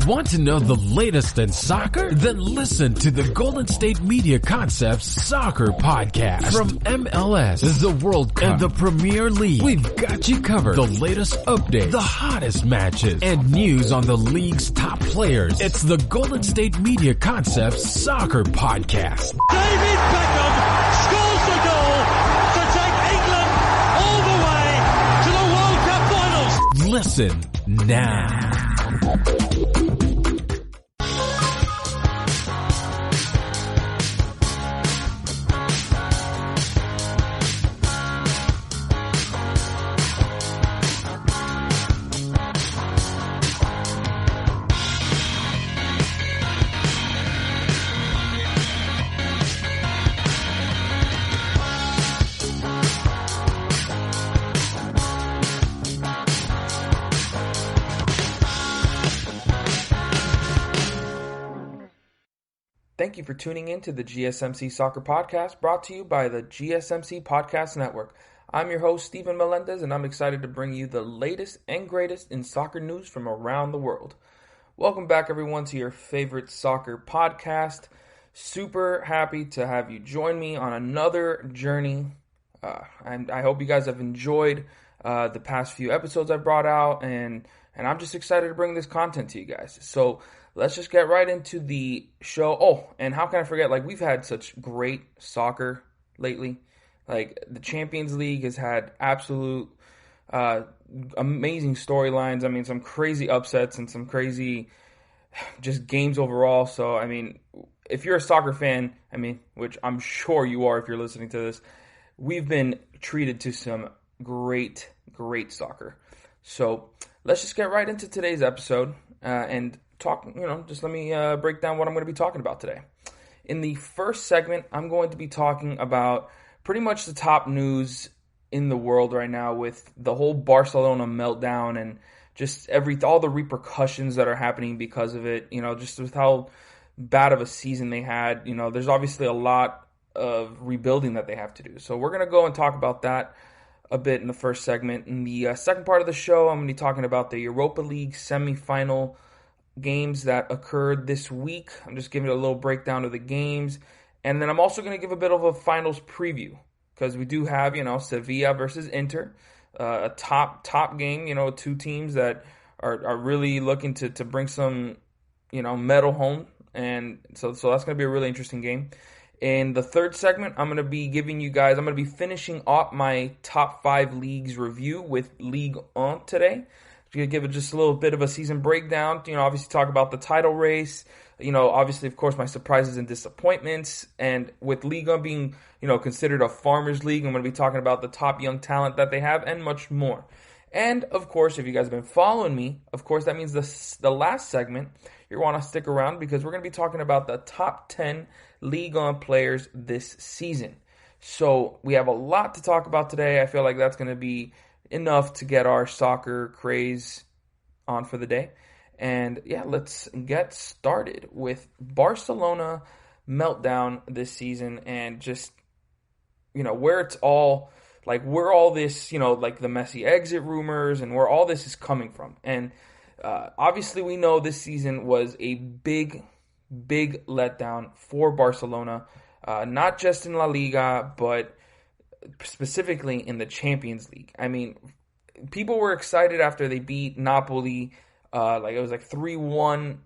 Want to know the latest in soccer? Then listen to the Golden State Media Concepts Soccer Podcast. From MLS, the World Cup, and the Premier League, we've got you covered. The latest updates, the hottest matches, and news on the league's top players. It's the Golden State Media Concepts Soccer Podcast. David Beckham scores the goal to take England all the way to the World Cup finals. Listen now. Thank you for tuning in to the GSMC Soccer Podcast, brought to you by the GSMC Podcast Network. I'm your host, Steven Melendez, and I'm excited to bring you the latest and greatest in soccer news from around the world. Welcome back, everyone, to your favorite soccer podcast. Super happy to have you join me on another journey. And I hope you guys have enjoyed the past few episodes I brought out, and I'm just excited to bring this content to you guys. So let's just get right into the show. Oh, and how can I forget, we've had such great soccer lately. The Champions League has had absolute amazing storylines. I mean, some crazy upsets and some crazy just games overall. So, I mean, if you're a soccer fan, which I'm sure you are if you're listening to this, we've been treated to some great soccer. So let's just get right into today's episode and talk, just let me break down what I'm going to be talking about today. In the first segment, I'm going to be talking about pretty much the top news in the world right now with the whole Barcelona meltdown and just all the repercussions that are happening because of it, just with how bad of a season they had. There's obviously a lot of rebuilding that they have to do. So we're going to go and talk about that a bit in the first segment. In the second part of the show, I'm going to be talking about the Europa League Semifinal games that occurred this week. I'm just giving a little breakdown of the games. And then I'm also going to give a bit of a finals preview because we do have, Sevilla versus Inter, a top game, two teams that are really looking to bring some, medal home. And so that's going to be a really interesting game. In the third segment, I'm going to be finishing off my top 5 leagues review with Ligue 1 today. I'm going to give it just a little bit of a season breakdown, obviously talk about the title race, obviously, of course, my surprises and disappointments. And with Ligue 1 being, considered a farmers league, I'm going to be talking about the top young talent that they have and much more. And, of course, if you guys have been following me, of course, that means the last segment, you want to stick around because we're going to be talking about the top 10 Ligue 1 players this season. So we have a lot to talk about today. I feel like that's going to be enough to get our soccer craze on for the day. And yeah, let's get started with Barcelona meltdown this season and just, where it's all, where all this, the Messi exit rumors and where all this is coming from. And obviously we know this season was a big letdown for Barcelona, not just in La Liga, but specifically in the Champions League. I mean, people were excited after they beat Napoli. It was 3-1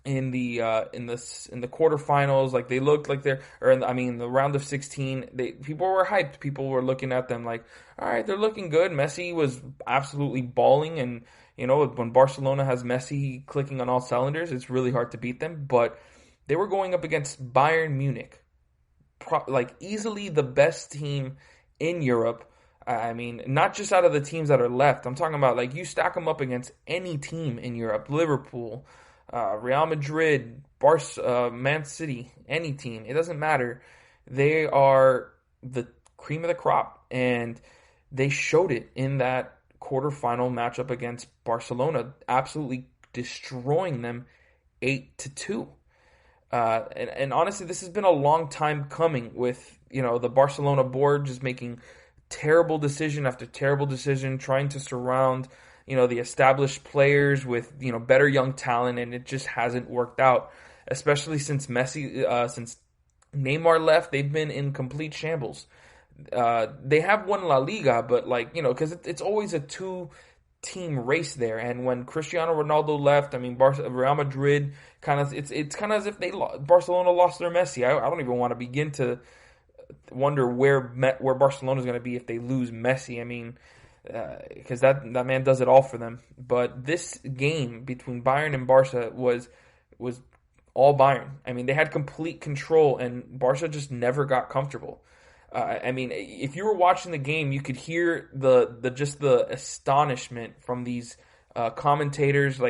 in the quarterfinals. They looked like they're, the round of 16. People were hyped. People were looking at them all right, they're looking good. Messi was absolutely balling, and when Barcelona has Messi clicking on all cylinders, it's really hard to beat them. But they were going up against Bayern Munich, easily the best team in Europe. Not just out of the teams that are left. I'm talking about, you stack them up against any team in Europe. Liverpool, Real Madrid, Barca, Man City, any team. It doesn't matter. They are the cream of the crop. And they showed it in that quarterfinal matchup against Barcelona, absolutely destroying them 8-2. And honestly, this has been a long time coming with, the Barcelona board just making terrible decision after terrible decision, trying to surround the established players with, better young talent, and it just hasn't worked out, especially since since Neymar left. They've been in complete shambles. They have won La Liga, but because it's always a two-team race there. And when Cristiano Ronaldo left, Real Madrid it's kind of as if Barcelona lost their Messi. I don't even want to begin to wonder where Barcelona is going to be if they lose Messi. Because that man does it all for them. But this game between Bayern and Barca was all Bayern. They had complete control, and Barca just never got comfortable. If you were watching the game, you could hear the astonishment from these commentators.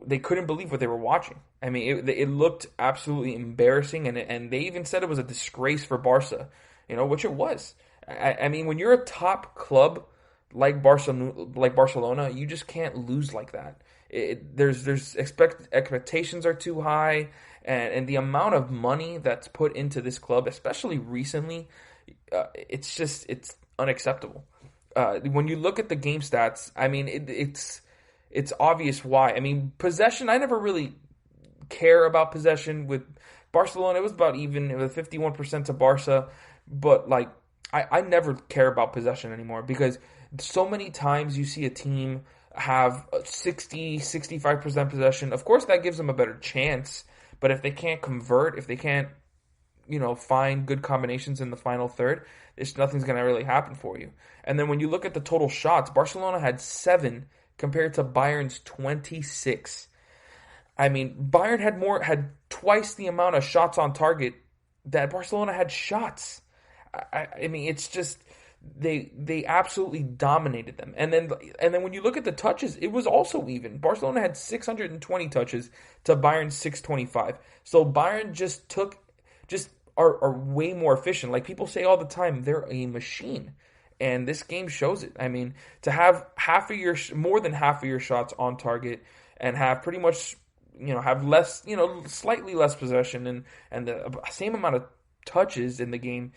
They couldn't believe what they were watching. It looked absolutely embarrassing, and they even said it was a disgrace for Barca, which it was. When you're a top club like Barcelona, you just can't lose like that. Expectations are too high, and the amount of money that's put into this club, especially recently, it's unacceptable. When you look at the game stats, it's obvious why. Possession, I never really care about possession with Barcelona. It was about even. It was 51% to Barca, but I never care about possession anymore, because so many times you see a team have 60-65% possession. Of course, that gives them a better chance, but if they can't convert, if they can't, find good combinations in the final third, nothing's going to really happen for you. And then when you look at the total shots, Barcelona had 7 compared to Bayern's 26. Bayern had twice the amount of shots on target that Barcelona had shots. It's just they absolutely dominated them. And then when you look at the touches, it was also even. Barcelona had 620 touches to Bayern's 625. So Bayern just are way more efficient. Like people say all the time, they're a machine. And this game shows it. To have more than half of your shots on target, and have pretty much, have less, slightly less possession and the same amount of touches in the game,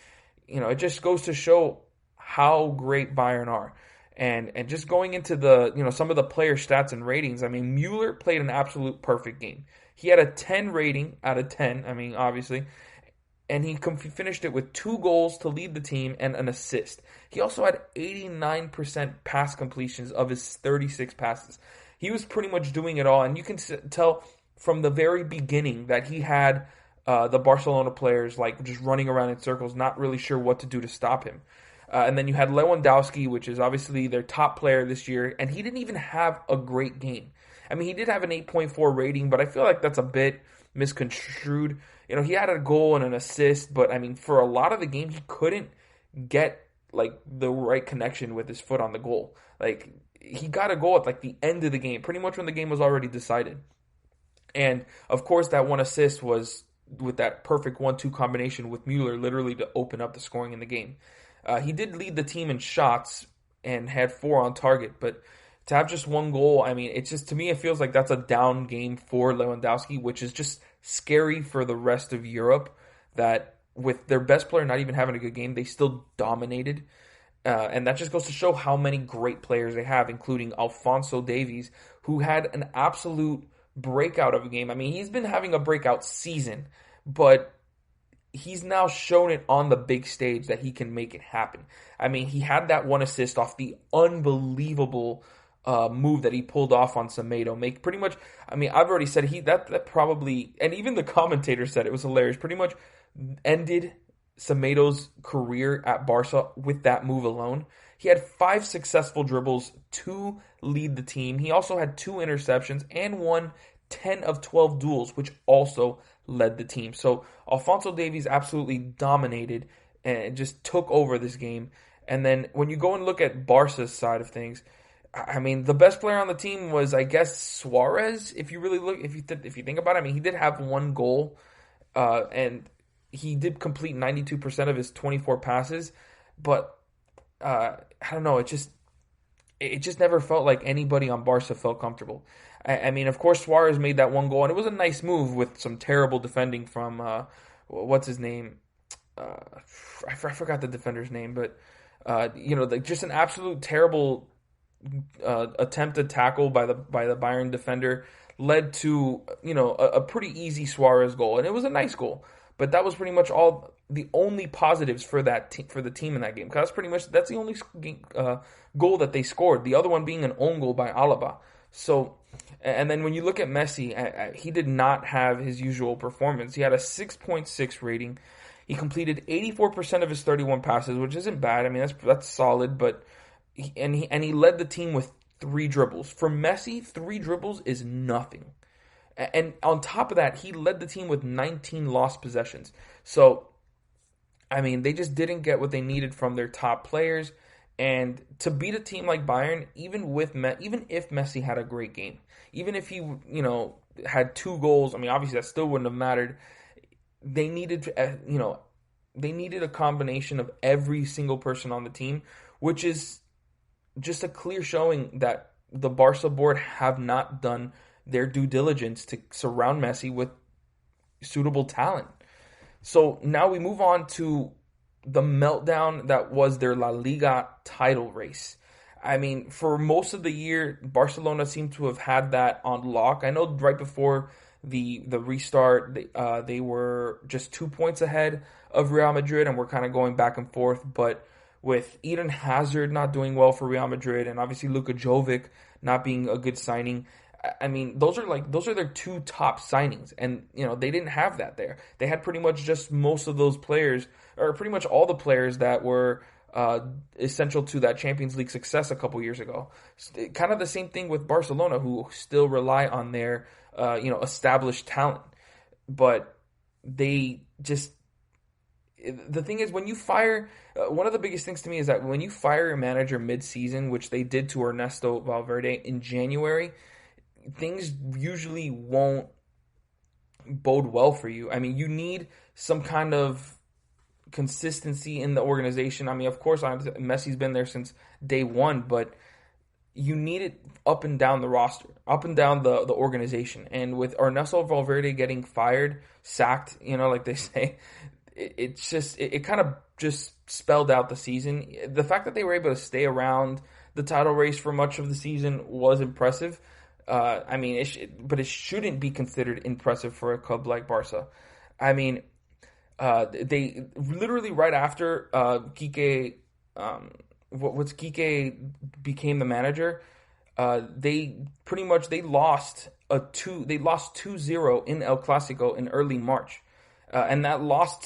it just goes to show how great Bayern are. And just going into the, some of the player stats and ratings, Mueller played an absolute perfect game. He had a 10 rating out of 10, obviously. And he finished it with 2 goals to lead the team and an assist. He also had 89% pass completions of his 36 passes. He was pretty much doing it all. And you can tell from the very beginning that he had the Barcelona players just running around in circles, not really sure what to do to stop him. And then you had Lewandowski, which is obviously their top player this year, and he didn't even have a great game. He did have an 8.4 rating, but I feel like that's a bit misconstrued. He had a goal and an assist, but for a lot of the game, he couldn't get the right connection with his foot on the goal. He got a goal at the end of the game, pretty much when the game was already decided. And of course, that one assist was with that perfect 1-2 combination with Mueller, literally to open up the scoring in the game. He did lead the team in shots and had 4 on target, but to have just 1 goal, it's just, to me, it feels like that's a down game for Lewandowski, which is just scary for the rest of Europe, that with their best player not even having a good game, they still dominated. And that just goes to show how many great players they have, including Alphonso Davies, who had an absolute breakout of a game. He's been having a breakout season, but he's now shown it on the big stage that he can make it happen. He had that 1 assist off the unbelievable move that he pulled off on Semedo. Pretty much, I've already said that probably, and even the commentator said it was hilarious, pretty much ended Semedo's career at Barca with that move alone. He had 5 successful dribbles to lead the team. He also had 2 interceptions and won 10 of 12 duels, which also led the team. So Alphonso Davies absolutely dominated and just took over this game. And then when you go and look at Barca's side of things, the best player on the team was, I guess, Suarez. If you really look, if you think about it, he did have 1 goal, and he did complete 92% of his 24 passes. But I don't know, it just never felt like anybody on Barca felt comfortable. Of course, Suarez made that 1 goal, and it was a nice move with some terrible defending from what's his name? I forgot the defender's name, but just an absolute terrible attempted tackle by the Bayern defender led to a pretty easy Suarez goal, and it was a nice goal. But that was pretty much all the only positives for for the team in that game. Because that's the only goal that they scored. The other one being an own goal by Alaba. So, and then when you look at Messi, he did not have his usual performance. He had a 6.6 rating. He completed 84% of his 31 passes, which isn't bad. I mean, that's solid. But he led the team with 3 dribbles. For Messi, 3 dribbles is nothing. And on top of that, he led the team with 19 lost possessions. So, I mean, they just didn't get what they needed from their top players. And to beat a team like Bayern, even if Messi had a great game, even if he, had 2 goals, I mean, obviously that still wouldn't have mattered. They needed, they needed a combination of every single person on the team, which is just a clear showing that the Barca board have not done their due diligence to surround Messi with suitable talent. So now we move on to the meltdown that was their La Liga title race. I mean, for most of the year, Barcelona seemed to have had that on lock. I know right before the restart, they were just 2 points ahead of Real Madrid, and we're kind of going back and forth. But with Eden Hazard not doing well for Real Madrid, and obviously Luka Jovic not being a good signing, I mean, those are their 2 top signings, and they didn't have that there. They had pretty much just most of those players, or pretty much all the players that were essential to that Champions League success a couple years ago. Kind of the same thing with Barcelona, who still rely on their established talent, but they just. The thing is, when you fire, one of the biggest things to me is that when you fire a manager mid-season, which they did to Ernesto Valverde in January, things usually won't bode well for you. I mean, you need some kind of consistency in the organization. I mean, of course, Messi's been there since day one, but you need it up and down the roster, up and down the organization. And with Ernesto Valverde getting sacked, like they say, it kind of just spelled out the season. The fact that they were able to stay around the title race for much of the season was impressive. I mean, but it shouldn't be considered impressive for a club like Barca. I mean, they literally right after Quique became the manager, they lost 2-0 in El Clasico in early March. And that loss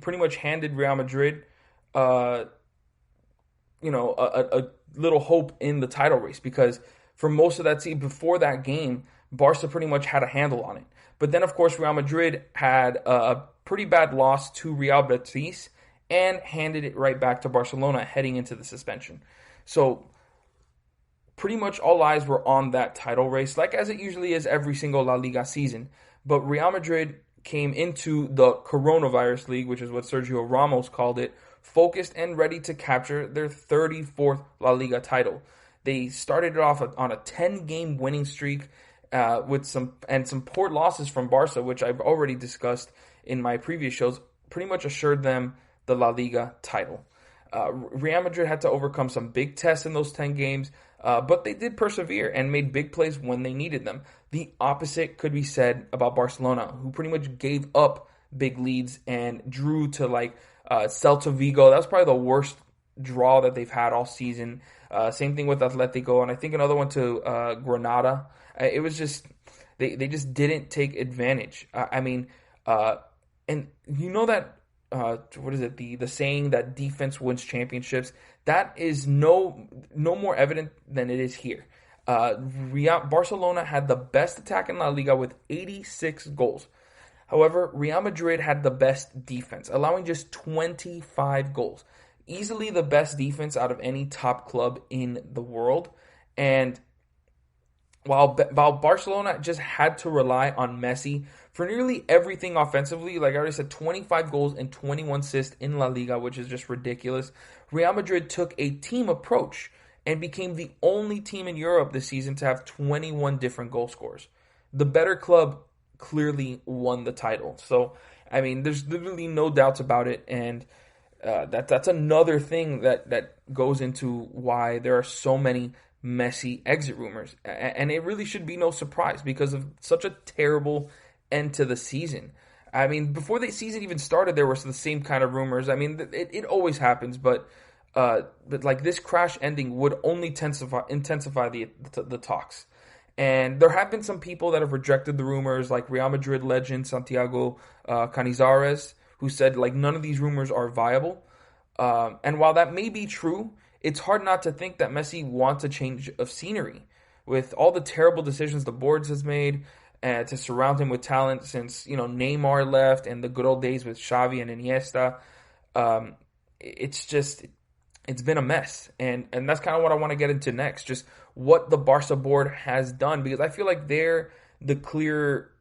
pretty much handed Real Madrid, a little hope in the title race, because for most of that season, before that game, Barca pretty much had a handle on it. But then, of course, Real Madrid had a pretty bad loss to Real Betis and handed it right back to Barcelona heading into the suspension. So pretty much all eyes were on that title race, like as it usually is every single La Liga season. But Real Madrid came into the Coronavirus League, which is what Sergio Ramos called it, focused and ready to capture their 34th La Liga title. They started it off on a 10-game winning streak with some poor losses from Barca, which I've already discussed in my previous shows, pretty much assured them the La Liga title. Real Madrid had to overcome some big tests in those 10 games, but they did persevere and made big plays when they needed them. The opposite could be said about Barcelona, who pretty much gave up big leads and drew to Celta Vigo. That was probably the worst draw that they've had all season. Same thing with Atletico, and I think another one to Granada. It was just they just didn't take advantage. And you know that what is it? The saying that defense wins championships. That is no more evident than it is here. Barcelona had the best attack in La Liga with 86 goals. However, Real Madrid had the best defense, allowing just 25 goals. Easily the best defense out of any top club in the world. And while Barcelona just had to rely on Messi for nearly everything offensively, like I already said, 25 goals and 21 assists in La Liga, which is just ridiculous, Real Madrid took a team approach and became the only team in Europe this season to have 21 different goal scorers. The better club clearly won the title. So, I mean, there's literally no doubts about it, and that's another thing that goes into why there are so many Messi exit rumors. And it really should be no surprise because of such a terrible end to the season. I mean, before the season even started, there was the same kind of rumors. I mean, it always happens, but like this crash ending would only intensify the talks. And there have been some people that have rejected the rumors, like Real Madrid legend Santiago Canizares, who said like none of these rumors are viable. And while that may be true, it's hard not to think that Messi wants a change of scenery. With all the terrible decisions the boards has made to surround him with talent since Neymar left and the good old days with Xavi and Iniesta, it's been a mess. And that's kind of what I want to get into next, just what the Barca board has done, because I feel like they're the clear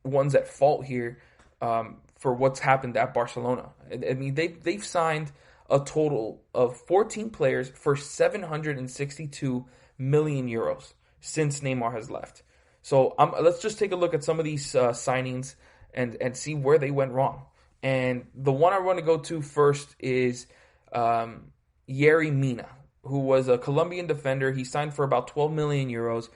ones at fault here for what's happened at Barcelona. I mean, they've signed a total of 14 players for 762 million euros since Neymar has left. So let's just take a look at some of these signings and see where they went wrong. And the one I want to go to first is Yerry Mina, who was a Colombian defender. He signed for about 12 million euros.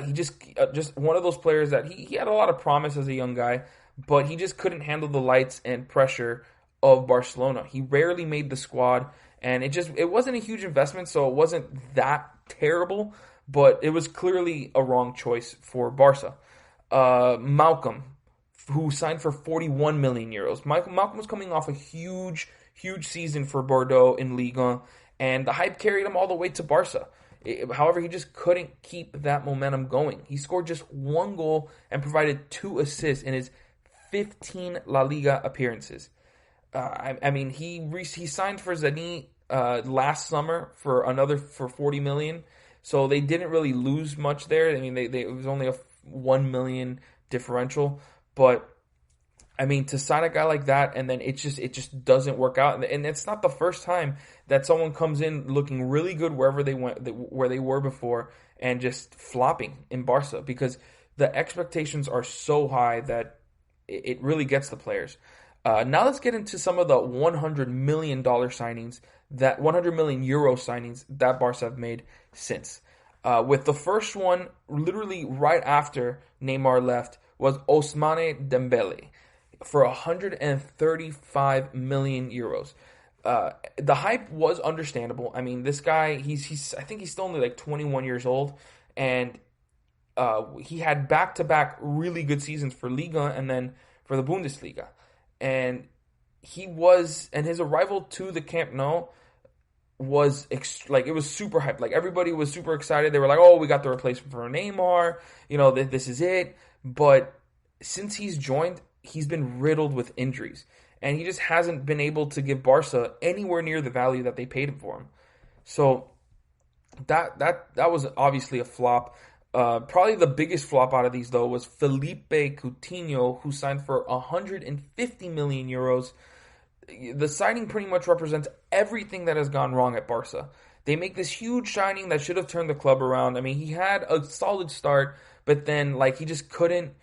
He just one of those players that he had a lot of promise as a young guy, but he just couldn't handle the lights and pressure of Barcelona. He rarely made the squad, and it wasn't a huge investment, so it wasn't that terrible, but it was clearly a wrong choice for Barca. Malcolm, who signed for 41 million euros. Malcolm was coming off a huge season for Bordeaux in Liga, and the hype carried him all the way to Barca. However, he just couldn't keep that momentum going. He scored just 1 goal and provided 2 assists in his 15 La Liga appearances. I mean, he signed for Zenit last summer for 40 million, so they didn't really lose much there. I mean, it was only a 1 million differential, but I mean, to sign a guy like that and then it just doesn't work out, and it's not the first time that someone comes in looking really good wherever they went, where they were before, and just flopping in Barca, because the expectations are so high that it really gets the players. Now let's get into some of the $100 million signings, that 100 million euro signings that Barca have made since. With the first one, literally right after Neymar left, was Ousmane Dembele for 135 million euros. The hype was understandable. I mean, this guy, I think he's still only like 21 years old, and he had back-to-back really good seasons for Liga and then for the Bundesliga. And his arrival to the Camp Nou was it was super hyped. Like, everybody was super excited. They were like, "Oh, we got the replacement for Neymar. This is it." But since he's joined, he's been riddled with injuries, and he just hasn't been able to give Barca anywhere near the value that they paid him for him. So that was obviously a flop. Probably the biggest flop out of these, though, was Felipe Coutinho, who signed for 150 million euros. The signing pretty much represents everything that has gone wrong at Barca. They make this huge signing that should have turned the club around. I mean, he had a solid start, but then he just couldn't.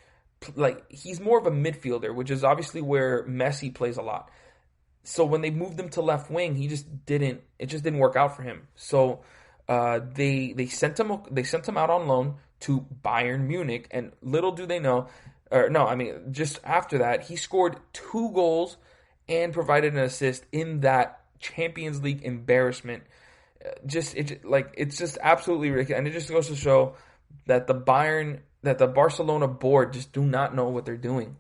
He's more of a midfielder, which is obviously where Messi plays a lot. So when they moved him to left wing, it just didn't work out for him. So they sent him out on loan to Bayern Munich, and little do they know, just after that, he scored 2 goals and provided an assist in that Champions League embarrassment. It's just absolutely ridiculous, and it just goes to show that the Barcelona board just do not know what they're doing.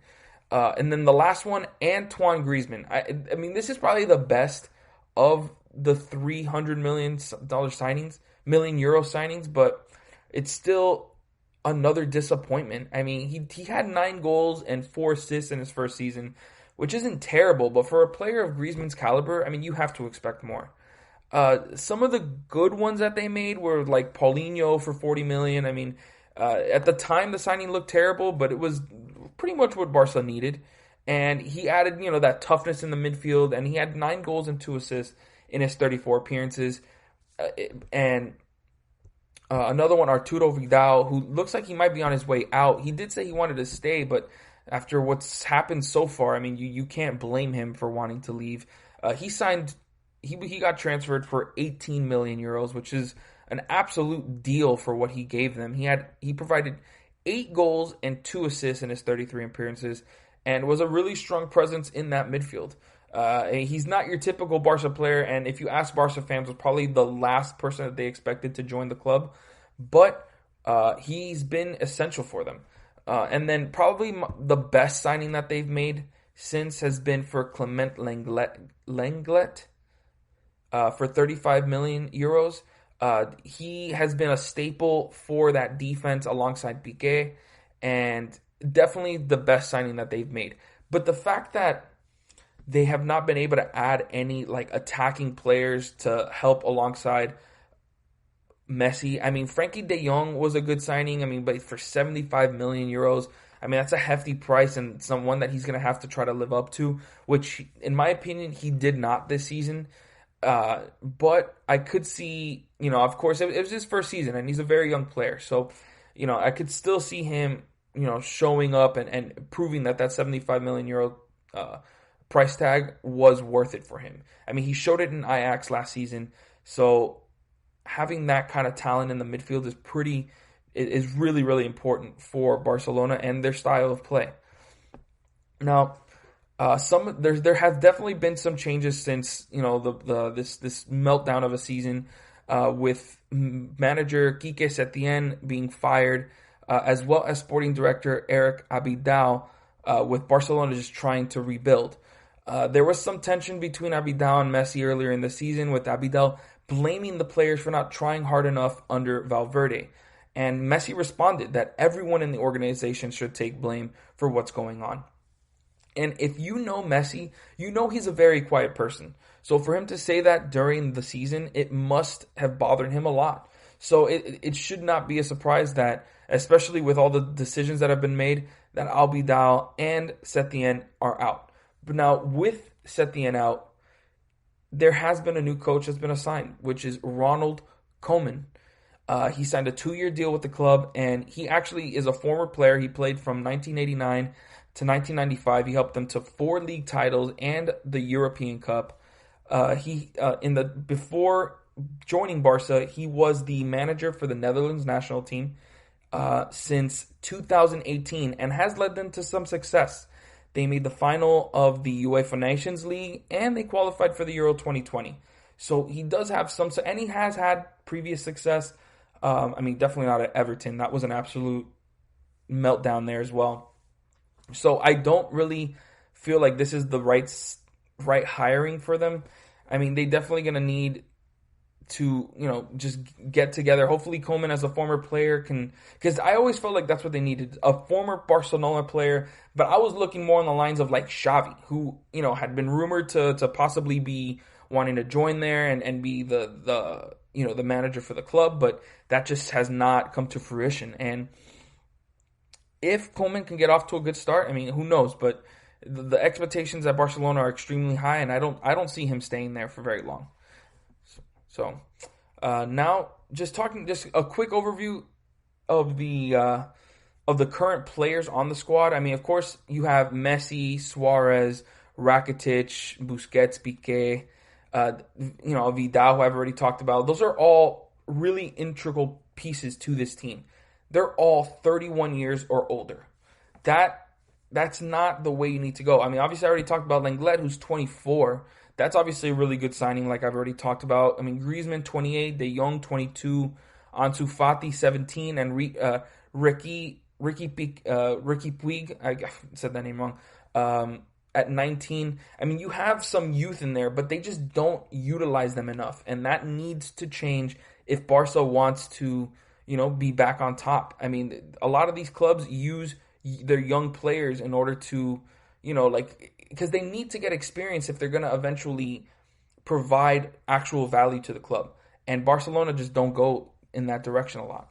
And then the last one, Antoine Griezmann. I mean, this is probably the best of the $300 million euro signings, but it's still another disappointment. I mean, he had 9 goals and 4 assists in his first season, which isn't terrible, but for a player of Griezmann's caliber, I mean, you have to expect more. Some of the good ones that they made were like Paulinho for 40 million. I mean, at the time, the signing looked terrible, but it was pretty much what Barca needed. And he added, that toughness in the midfield, and he had 9 goals and 2 assists in his 34 appearances. Another one, Arturo Vidal, who looks like he might be on his way out. He did say he wanted to stay, but after what's happened so far, I mean, you can't blame him for wanting to leave. He got transferred for 18 million euros, which is an absolute deal for what he gave them. He provided 8 goals and 2 assists in his 33 appearances, and was a really strong presence in that midfield. He's not your typical Barca player, and if you ask Barca fans, was probably the last person that they expected to join the club, but he's been essential for them. And then probably the best signing that they've made since has been for Clement Lenglet for 35 million euros. He has been a staple for that defense alongside Piqué, and definitely the best signing that they've made. But the fact that they have not been able to add any like attacking players to help alongside Messi. I mean, Frankie de Jong was a good signing. I mean, but for 75 million euros, I mean, that's a hefty price and someone that he's going to have to try to live up to, which in my opinion, he did not this season. But I could see, of course, it was his first season and he's a very young player. So, I could still see him, showing up and proving that 75 million euro price tag was worth it for him. I mean, he showed it in Ajax last season. So having that kind of talent in the midfield is really, really important for Barcelona and their style of play. Now, there have definitely been some changes since this meltdown of a season, with manager Quique Setién being fired, as well as sporting director Eric Abidal, with Barcelona just trying to rebuild. There was some tension between Abidal and Messi earlier in the season, with Abidal blaming the players for not trying hard enough under Valverde. And Messi responded that everyone in the organization should take blame for what's going on. And if you know Messi, you know he's a very quiet person. So for him to say that during the season, it must have bothered him a lot. So it should not be a surprise that, especially with all the decisions that have been made, that Abidal and Setién are out. But now with Setién out, there has been a new coach that's been assigned, which is Ronald Koeman. He signed a 2-year deal with the club, and he actually is a former player. He played from 1989 to 1995. He helped them to 4 league titles and the European Cup. Before joining Barca, he was the manager for the Netherlands national team since 2018 and has led them to some success. They made the final of the UEFA Nations League and they qualified for the Euro 2020. So he does have some, and he has had previous success. Definitely not at Everton. That was an absolute meltdown there as well. So I don't really feel like this is the right hiring for them. I mean, they definitely going to need to, just get together. Hopefully Koeman as a former player can, because I always felt like that's what they needed, a former Barcelona player, but I was looking more on the lines of like Xavi, who, had been rumored to possibly be wanting to join there and be the manager for the club, but that just has not come to fruition. And if Koeman can get off to a good start, I mean, who knows, but the expectations at Barcelona are extremely high, and I don't see him staying there for very long. So now just a quick overview of the current players on the squad. I mean, of course, you have Messi, Suarez, Rakitic, Busquets, Piqué, Vidal, who I've already talked about. Those are all really integral pieces to this team. They're all 31 years or older. That's not the way you need to go. I mean, obviously, I already talked about Lenglet, who's 24. That's obviously a really good signing, like I've already talked about. I mean, Griezmann, 28, De Jong, 22, Ansu Fati, 17, and Ricky Puig, I said that name wrong, at 19. I mean, you have some youth in there, but they just don't utilize them enough, and that needs to change if Barca wants to, be back on top. I mean, a lot of these clubs use their young players in order to, because they need to get experience if they're going to eventually provide actual value to the club. And Barcelona just don't go in that direction a lot.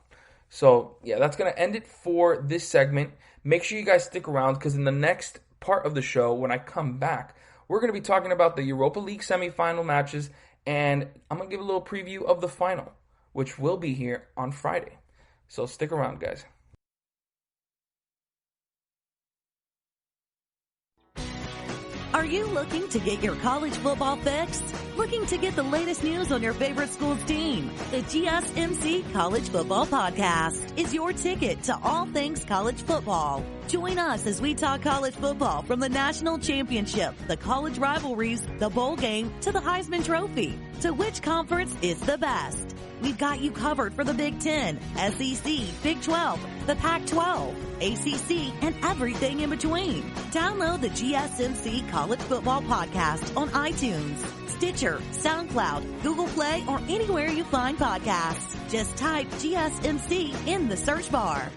So, yeah, that's going to end it for this segment. Make sure you guys stick around because in the next part of the show, when I come back, we're going to be talking about the Europa League Semifinal matches, and I'm going to give a little preview of the final, which will be here on Friday. So stick around, guys. Are you looking to get your college football fix? Looking to get the latest news on your favorite school's team? The GSMC College Football Podcast is your ticket to all things college football. Join us as we talk college football from the national championship, the college rivalries, the bowl game, to the Heisman Trophy. To which conference is the best? We've got you covered for the Big Ten, SEC, Big 12, the Pac-12, ACC, and everything in between. Download the GSMC College Football Podcast on iTunes, Stitcher, SoundCloud, Google Play, or anywhere you find podcasts. Just type GSMC in the search bar.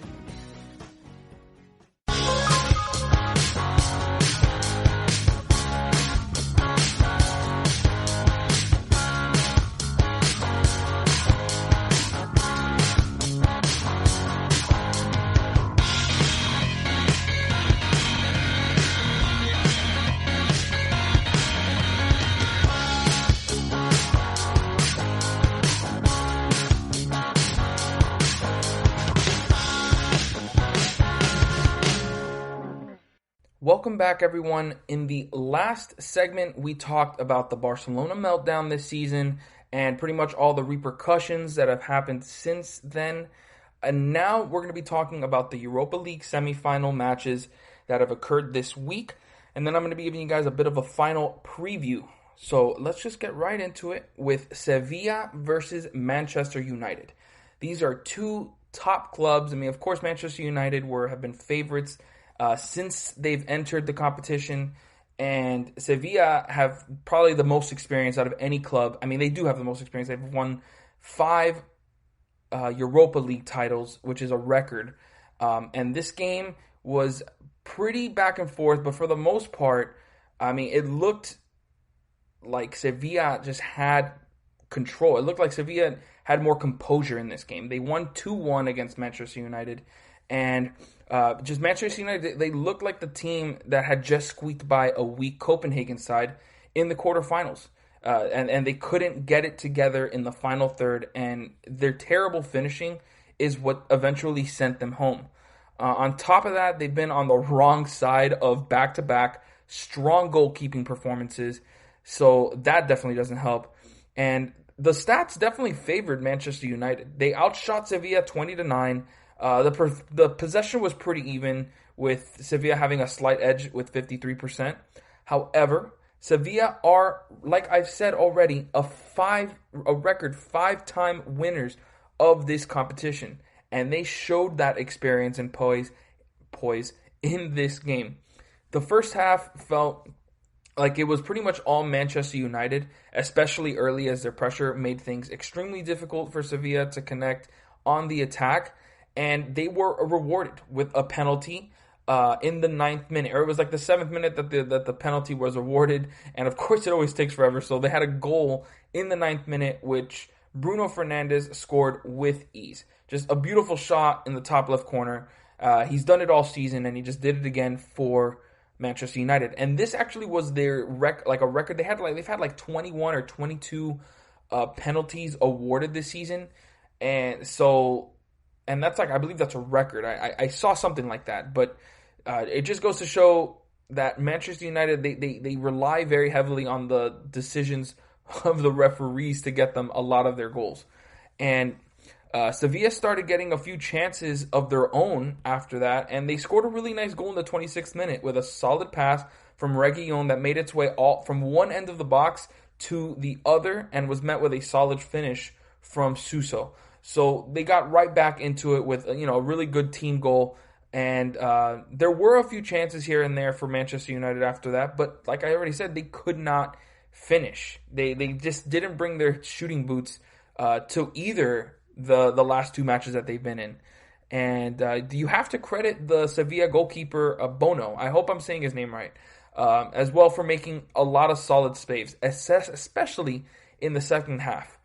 Welcome back, everyone. In the last segment, we talked about the Barcelona meltdown this season and pretty much all the repercussions that have happened since then. And now we're going to be talking about the Europa League Semifinal matches that have occurred this week. And then I'm going to be giving you guys a bit of a final preview. So let's just get right into it with Sevilla versus Manchester United. These are two top clubs. I mean, of course, Manchester United have been favorites since they've entered the competition, and Sevilla have probably the most experience out of any club. I mean, they do have the most experience. They've won 5 Europa League titles, which is a record. And this game was pretty back and forth, but for the most part, I mean, it looked like Sevilla just had control. It looked like Sevilla had more composure in this game. They won 2-1 against Manchester United, and just Manchester United, they looked like the team that had just squeaked by a weak Copenhagen side in the quarterfinals. And they couldn't get it together in the final third, and their terrible finishing is what eventually sent them home. On top of that, they've been on the wrong side of back-to-back strong goalkeeping performances, so that definitely doesn't help. And the stats definitely favored Manchester United. They outshot Sevilla 20-9. The possession was pretty even, with Sevilla having a slight edge with 53%. However, Sevilla are, like I've said already, a record 5-time winners of this competition, and they showed that experience and poise in this game. The first half felt like it was pretty much all Manchester United, especially early, as their pressure made things extremely difficult for Sevilla to connect on the attack. And they were rewarded with a penalty in the 9th minute, or it was like the 7th minute that the penalty was awarded. And of course, it always takes forever. So they had a goal in the 9th minute, which Bruno Fernandes scored with ease. Just a beautiful shot in the top left corner. He's done it all season, and he just did it again for Manchester United. And this actually was their record. They've had like 21 or 22 penalties awarded this season, and that's I believe that's a record. I saw something like that, but it just goes to show that Manchester United, they rely very heavily on the decisions of the referees to get them a lot of their goals. And Sevilla started getting a few chances of their own after that, and they scored a really nice goal in the 26th minute with a solid pass from Reguilon that made its way all from one end of the box to the other and was met with a solid finish from Suso. So they got right back into it with a really good team goal, and there were a few chances here and there for Manchester United after that, but like I already said, they could not finish. They just didn't bring their shooting boots to either the last 2 matches that they've been in. And you have to credit the Sevilla goalkeeper Bono, I hope I'm saying his name right, as well, for making a lot of solid saves, especially in the second half.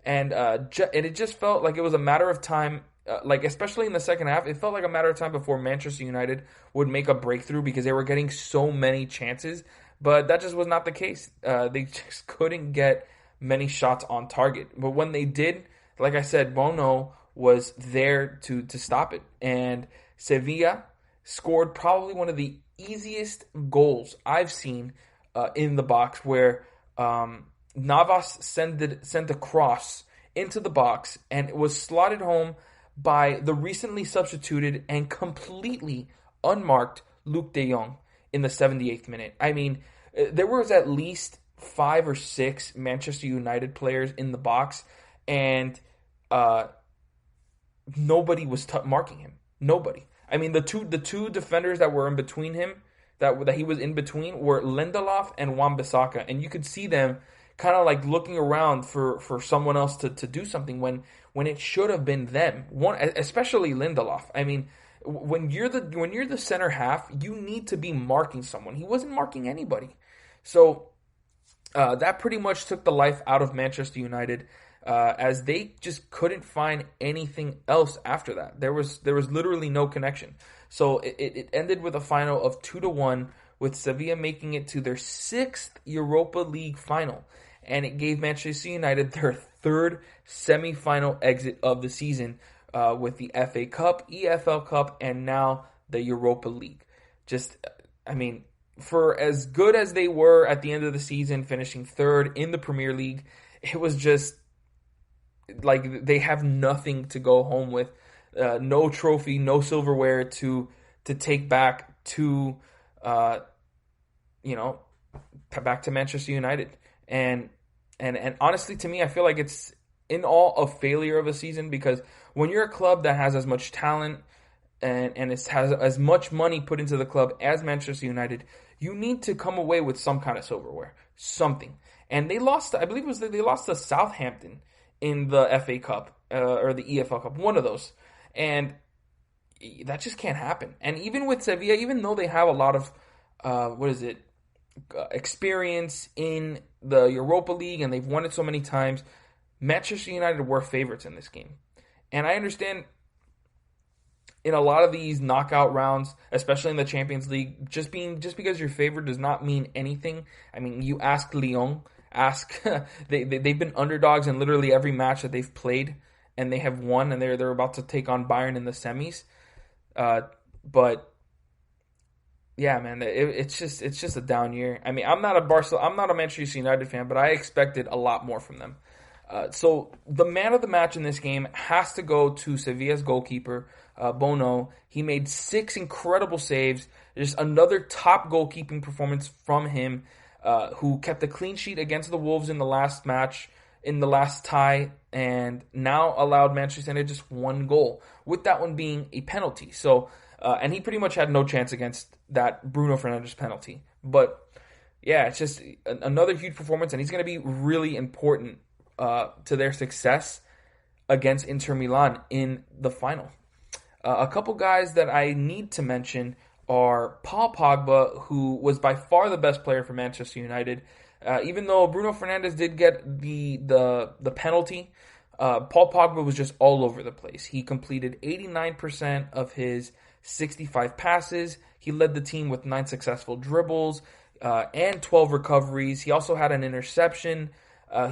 And it just felt like it was a matter of time, especially in the second half, it felt like a matter of time before Manchester United would make a breakthrough because they were getting so many chances. But that just was not the case. They just couldn't get many shots on target. But when they did, like I said, Bono was there to stop it. And Sevilla scored probably one of the easiest goals I've seen in the box where Navas sent a cross into the box, and it was slotted home by the recently substituted and completely unmarked Luuk de Jong in the 78th minute. I mean, there was at least 5 or 6 Manchester United players in the box, and nobody was marking him. Nobody. I mean, the two defenders that were in between him, that he was in between, were Lindelof and Wan-Bissaka, and you could see them kind of like looking around for someone else to do something when it should have been them. Especially Lindelof. I mean, when you're the center half, you need to be marking someone. He wasn't marking anybody. So that pretty much took the life out of Manchester United, as they just couldn't find anything else after that. There was literally no connection. So it ended with a final of 2-1, with Sevilla making it to their 6th Europa League final. And it gave Manchester United their 3rd semi-final exit of the season, with the FA Cup, EFL Cup, and now the Europa League. Just, I mean, for as good as they were at the end of the season, finishing 3rd in the Premier League, it was just like they have nothing to go home with. No trophy, no silverware to take back to, back to Manchester United. And honestly, to me, I feel like it's in all a failure of a season, because when you're a club that has as much talent and has as much money put into the club as Manchester United, you need to come away with some kind of silverware, something. And they lost, I believe they lost to Southampton in the FA Cup or the EFL Cup, one of those. And that just can't happen. And even with Sevilla, even though they have a lot of, experience in the Europa League and they've won it so many times, Manchester United were favorites in this game. And I understand in a lot of these knockout rounds, especially in the Champions League, just because you're favored does not mean anything. I mean, you ask Lyon, they've been underdogs in literally every match that they've played, and they have won, and they're about to take on Bayern in the semis. But yeah, man, it's just a down year. I mean, I'm not a Manchester United fan, but I expected a lot more from them. So the man of the match in this game has to go to Sevilla's goalkeeper, Bono. He made 6 incredible saves. Just another top goalkeeping performance from him, who kept a clean sheet against the Wolves in the last match, in the last tie, and now allowed Manchester United just 1 goal, with that one being a penalty. So, and he pretty much had no chance against that Bruno Fernandes penalty. But yeah, it's just another huge performance, and he's going to be really important to their success against Inter Milan in the final. A couple guys that I need to mention are Paul Pogba, who was by far the best player for Manchester United. Even though Bruno Fernandes did get the penalty, Paul Pogba was just all over the place. He completed 89% of his 65 passes. He led the team with 9 successful dribbles and 12 recoveries. He also had an interception.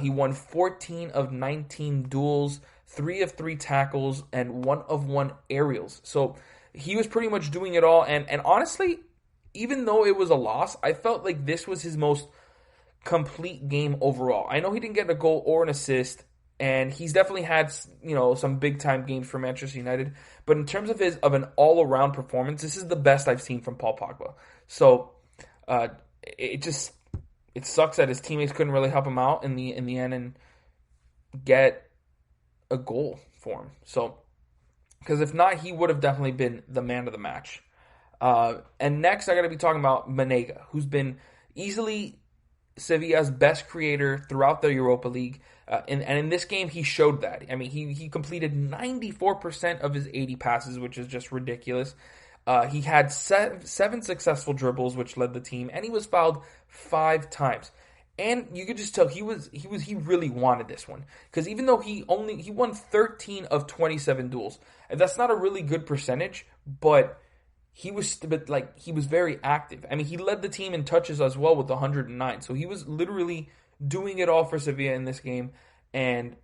He won 14 of 19 duels, 3 of 3 tackles, and 1 of 1 aerials. So he was pretty much doing it all. And honestly, even though it was a loss, I felt like this was his most complete game overall. I know he didn't get a goal or an assist, and he's definitely had, some big time games for Manchester United. But in terms of an all around performance, this is the best I've seen from Paul Pogba. So it sucks that his teammates couldn't really help him out in the end and get a goal for him. So, because if not, he would have definitely been the man of the match. And next, I got to be talking about Banega, who's been easily Sevilla's best creator throughout the Europa League. And in this game, he showed that. I mean, he completed 94% of his 80 passes, which is just ridiculous. He had 7 successful dribbles, which led the team, and he was fouled 5 times. And you could just tell he really wanted this one, because even though he won 13 of 27 duels, and that's not a really good percentage, but he was very active. I mean, he led the team in touches as well with 109. So he was literally doing it all for Sevilla in this game, and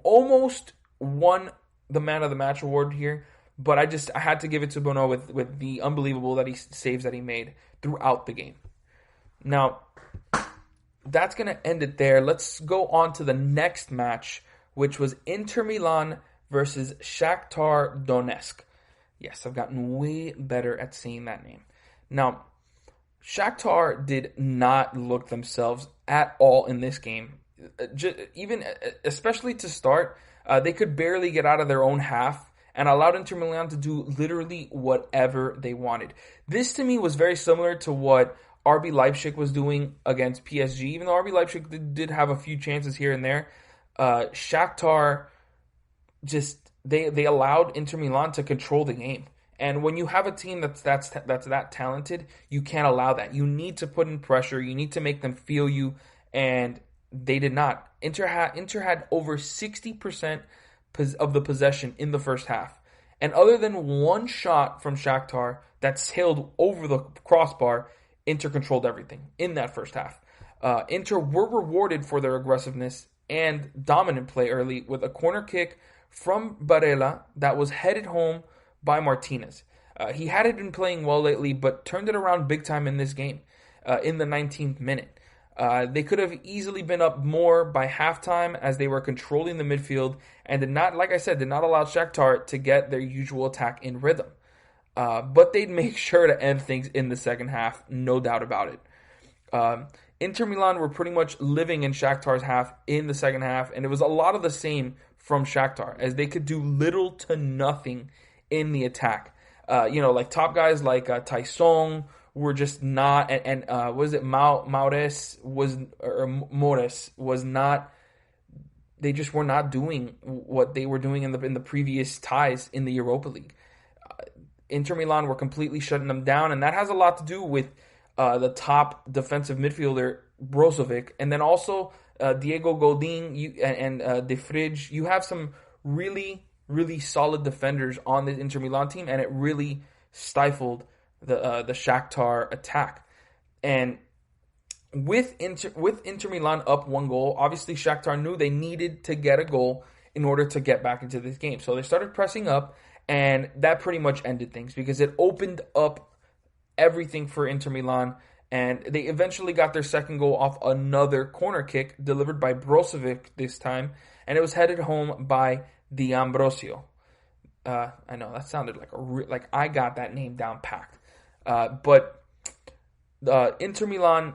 almost won the man of the match award here. But I had to give it to Bono with the unbelievable saves that he made throughout the game. Now, that's going to end it there. Let's go on to the next match, which was Inter Milan versus Shakhtar Donetsk. Yes, I've gotten way better at saying that name. Now, Shakhtar did not look themselves at all in this game. Especially to start, they could barely get out of their own half and allowed Inter Milan to do literally whatever they wanted. This to me was very similar to what RB Leipzig was doing against PSG. Even though RB Leipzig did have a few chances here and there, Shakhtar they allowed Inter Milan to control the game. And when you have a team that's that talented, you can't allow that. You need to put in pressure. You need to make them feel you, and they did not. Inter had over 60% of the possession in the first half. And other than one shot from Shakhtar that sailed over the crossbar, Inter controlled everything in that first half. Inter were rewarded for their aggressiveness and dominant play early with a corner kick from Barella that was headed home by Martinez. He hadn't been playing well lately, but turned it around big time in this game in the 19th minute. They could have easily been up more by halftime as they were controlling the midfield and did not allow Shakhtar to get their usual attack in rhythm. But they'd make sure to end things in the second half, no doubt about it. Inter Milan were pretty much living in Shakhtar's half in the second half, and it was a lot of the same from Shakhtar, as they could do little to nothing in the attack. Like top guys like Taisong were just not, and Mores was not. They just were not doing what they were doing in the previous ties in the Europa League. Inter Milan were completely shutting them down, and that has a lot to do with the top defensive midfielder Brozovic, and then also Diego Godin and De Vrij. You have some really, really solid defenders on the Inter Milan team, and it really stifled the Shakhtar attack. And with Inter Milan up 1 goal, obviously Shakhtar knew they needed to get a goal in order to get back into this game. So they started pressing up, and that pretty much ended things because it opened up everything for Inter Milan, and they eventually got their second goal off another corner kick delivered by Brozovic this time, and it was headed home by D'Ambrosio. I know that sounded like I got that name down packed. But Inter Milan,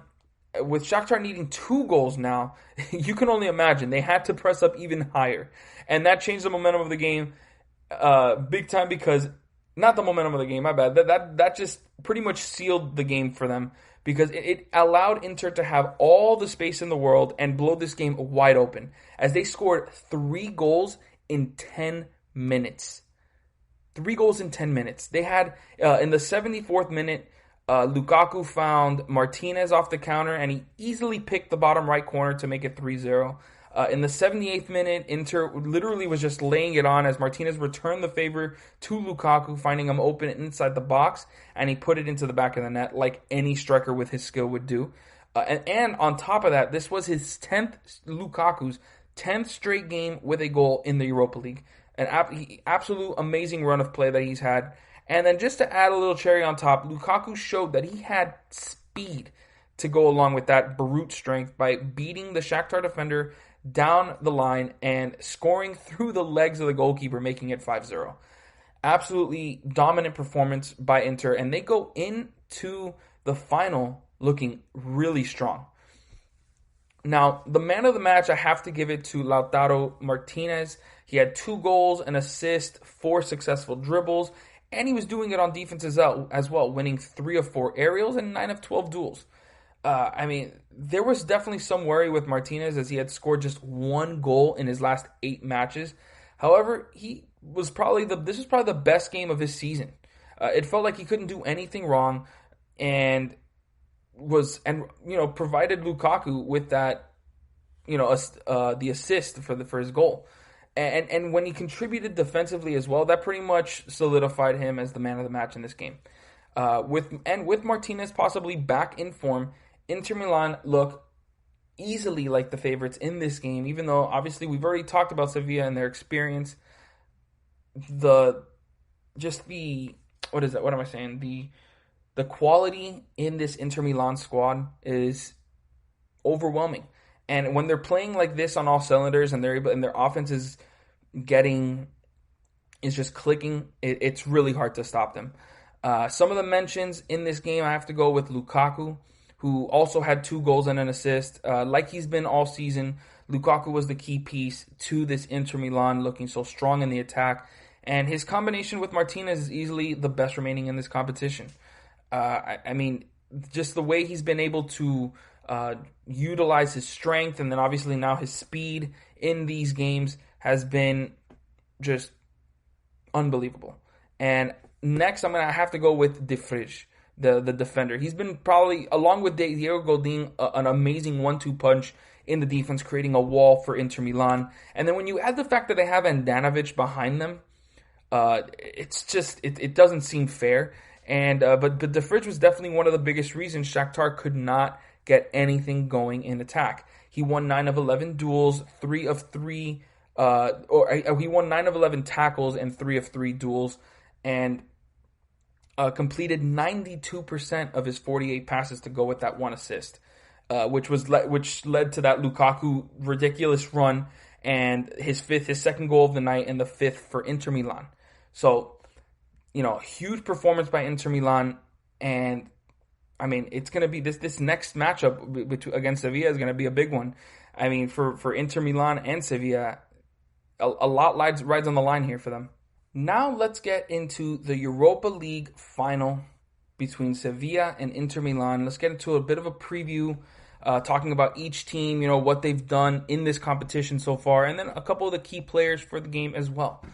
with Shakhtar needing 2 goals now, you can only imagine they had to press up even higher, and that changed the momentum of the game big time. Because not the momentum of the game, my bad. That just pretty much sealed the game for them, because it allowed Inter to have all the space in the world and blow this game wide open, as they scored 3 goals in 10 minutes. 3 goals in 10 minutes. They had, in the 74th minute, Lukaku found Martinez off the counter, and he easily picked the bottom right corner to make it 3-0. In the 78th minute, Inter literally was just laying it on as Martinez returned the favor to Lukaku, finding him open inside the box, and he put it into the back of the net like any striker with his skill would do. And on top of that, this was Lukaku's 10th straight game with a goal in the Europa League. An absolute amazing run of play that he's had. And then just to add a little cherry on top, Lukaku showed that he had speed to go along with that brute strength by beating the Shakhtar defender down the line and scoring through the legs of the goalkeeper, making it 5-0. Absolutely dominant performance by Inter, and they go into the final looking really strong. Now, the man of the match, I have to give it to Lautaro Martinez. He had 2 goals, an assist, 4 successful dribbles, and he was doing it on defense as well, winning 3 of 4 aerials and 9 of 12 duels. There was definitely some worry with Martinez, as he had scored just 1 goal in his last 8 matches. However, this was probably the best game of his season. It felt like he couldn't do anything wrong, and provided Lukaku with that, the assist for his goal. And when he contributed defensively as well, that pretty much solidified him as the man of the match in this game. With Martinez possibly back in form, Inter Milan look easily like the favorites in this game, even though obviously we've already talked about Sevilla and their experience. The quality in this Inter Milan squad is overwhelming. And when they're playing like this on all cylinders and their offense is just clicking, it's really hard to stop them. Some of the mentions in this game, I have to go with Lukaku, who also had 2 goals and an assist. Like he's been all season, Lukaku was the key piece to this Inter Milan looking so strong in the attack. And his combination with Martinez is easily the best remaining in this competition. I mean, just the way he's been able to utilize his strength and then obviously now his speed in these games has been just unbelievable. And next, I'm going to have to go with De Vrij, the defender. He's been probably, along with Diego Godin, an amazing 1-2 punch in the defense, creating a wall for Inter Milan. And then when you add the fact that they have Andanovic behind them, it's just, it doesn't seem fair. And but De Vrij was definitely one of the biggest reasons Shakhtar could not get anything going in attack. He won 9 of 11 duels, 3 of 3, he won 9 of 11 tackles and 3 of 3 duels, and completed 92% of his 48 passes to go with that 1 assist, which led to that Lukaku ridiculous run and his second goal of the night and the 5th for Inter Milan. So, huge performance by Inter Milan, and I mean, it's going to be this next matchup against Sevilla is going to be a big one. I mean, for Inter Milan and Sevilla, a lot rides on the line here for them. Now let's get into the Europa League final between Sevilla and Inter Milan. Let's get into a bit of a preview, talking about each team, what they've done in this competition so far, and then a couple of the key players for the game as well.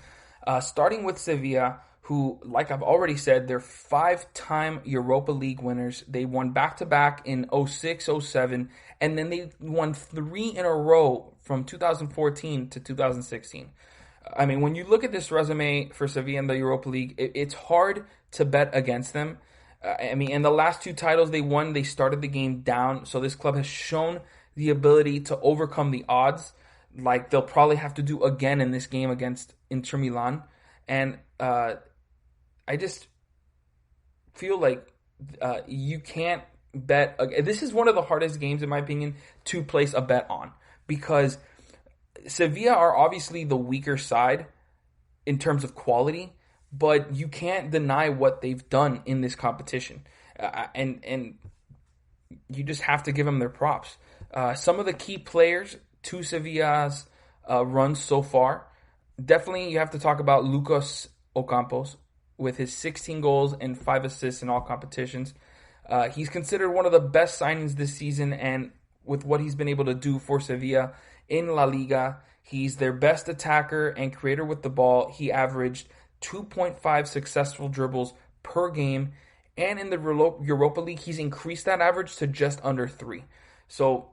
Starting with Sevilla, who, like I've already said, they're 5-time Europa League winners. They won back-to-back in 06-07, and then they won 3 in a row from 2014 to 2016. I mean, when you look at this resume for Sevilla in the Europa League, it's hard to bet against them. I mean, in the last 2 titles they won, they started the game down, so this club has shown the ability to overcome the odds, like they'll probably have to do again in this game against Inter Milan. And I just feel like you can't bet. This is one of the hardest games, in my opinion, to place a bet on, because Sevilla are obviously the weaker side in terms of quality, but you can't deny what they've done in this competition. And you just have to give them their props. Some of the key players to Sevilla's run so far, definitely you have to talk about Lucas Ocampos, with his 16 goals and 5 assists in all competitions. He's considered one of the best signings this season, and with what he's been able to do for Sevilla in La Liga, he's their best attacker and creator with the ball. He averaged 2.5 successful dribbles per game, and in the Europa League, he's increased that average to just under 3. So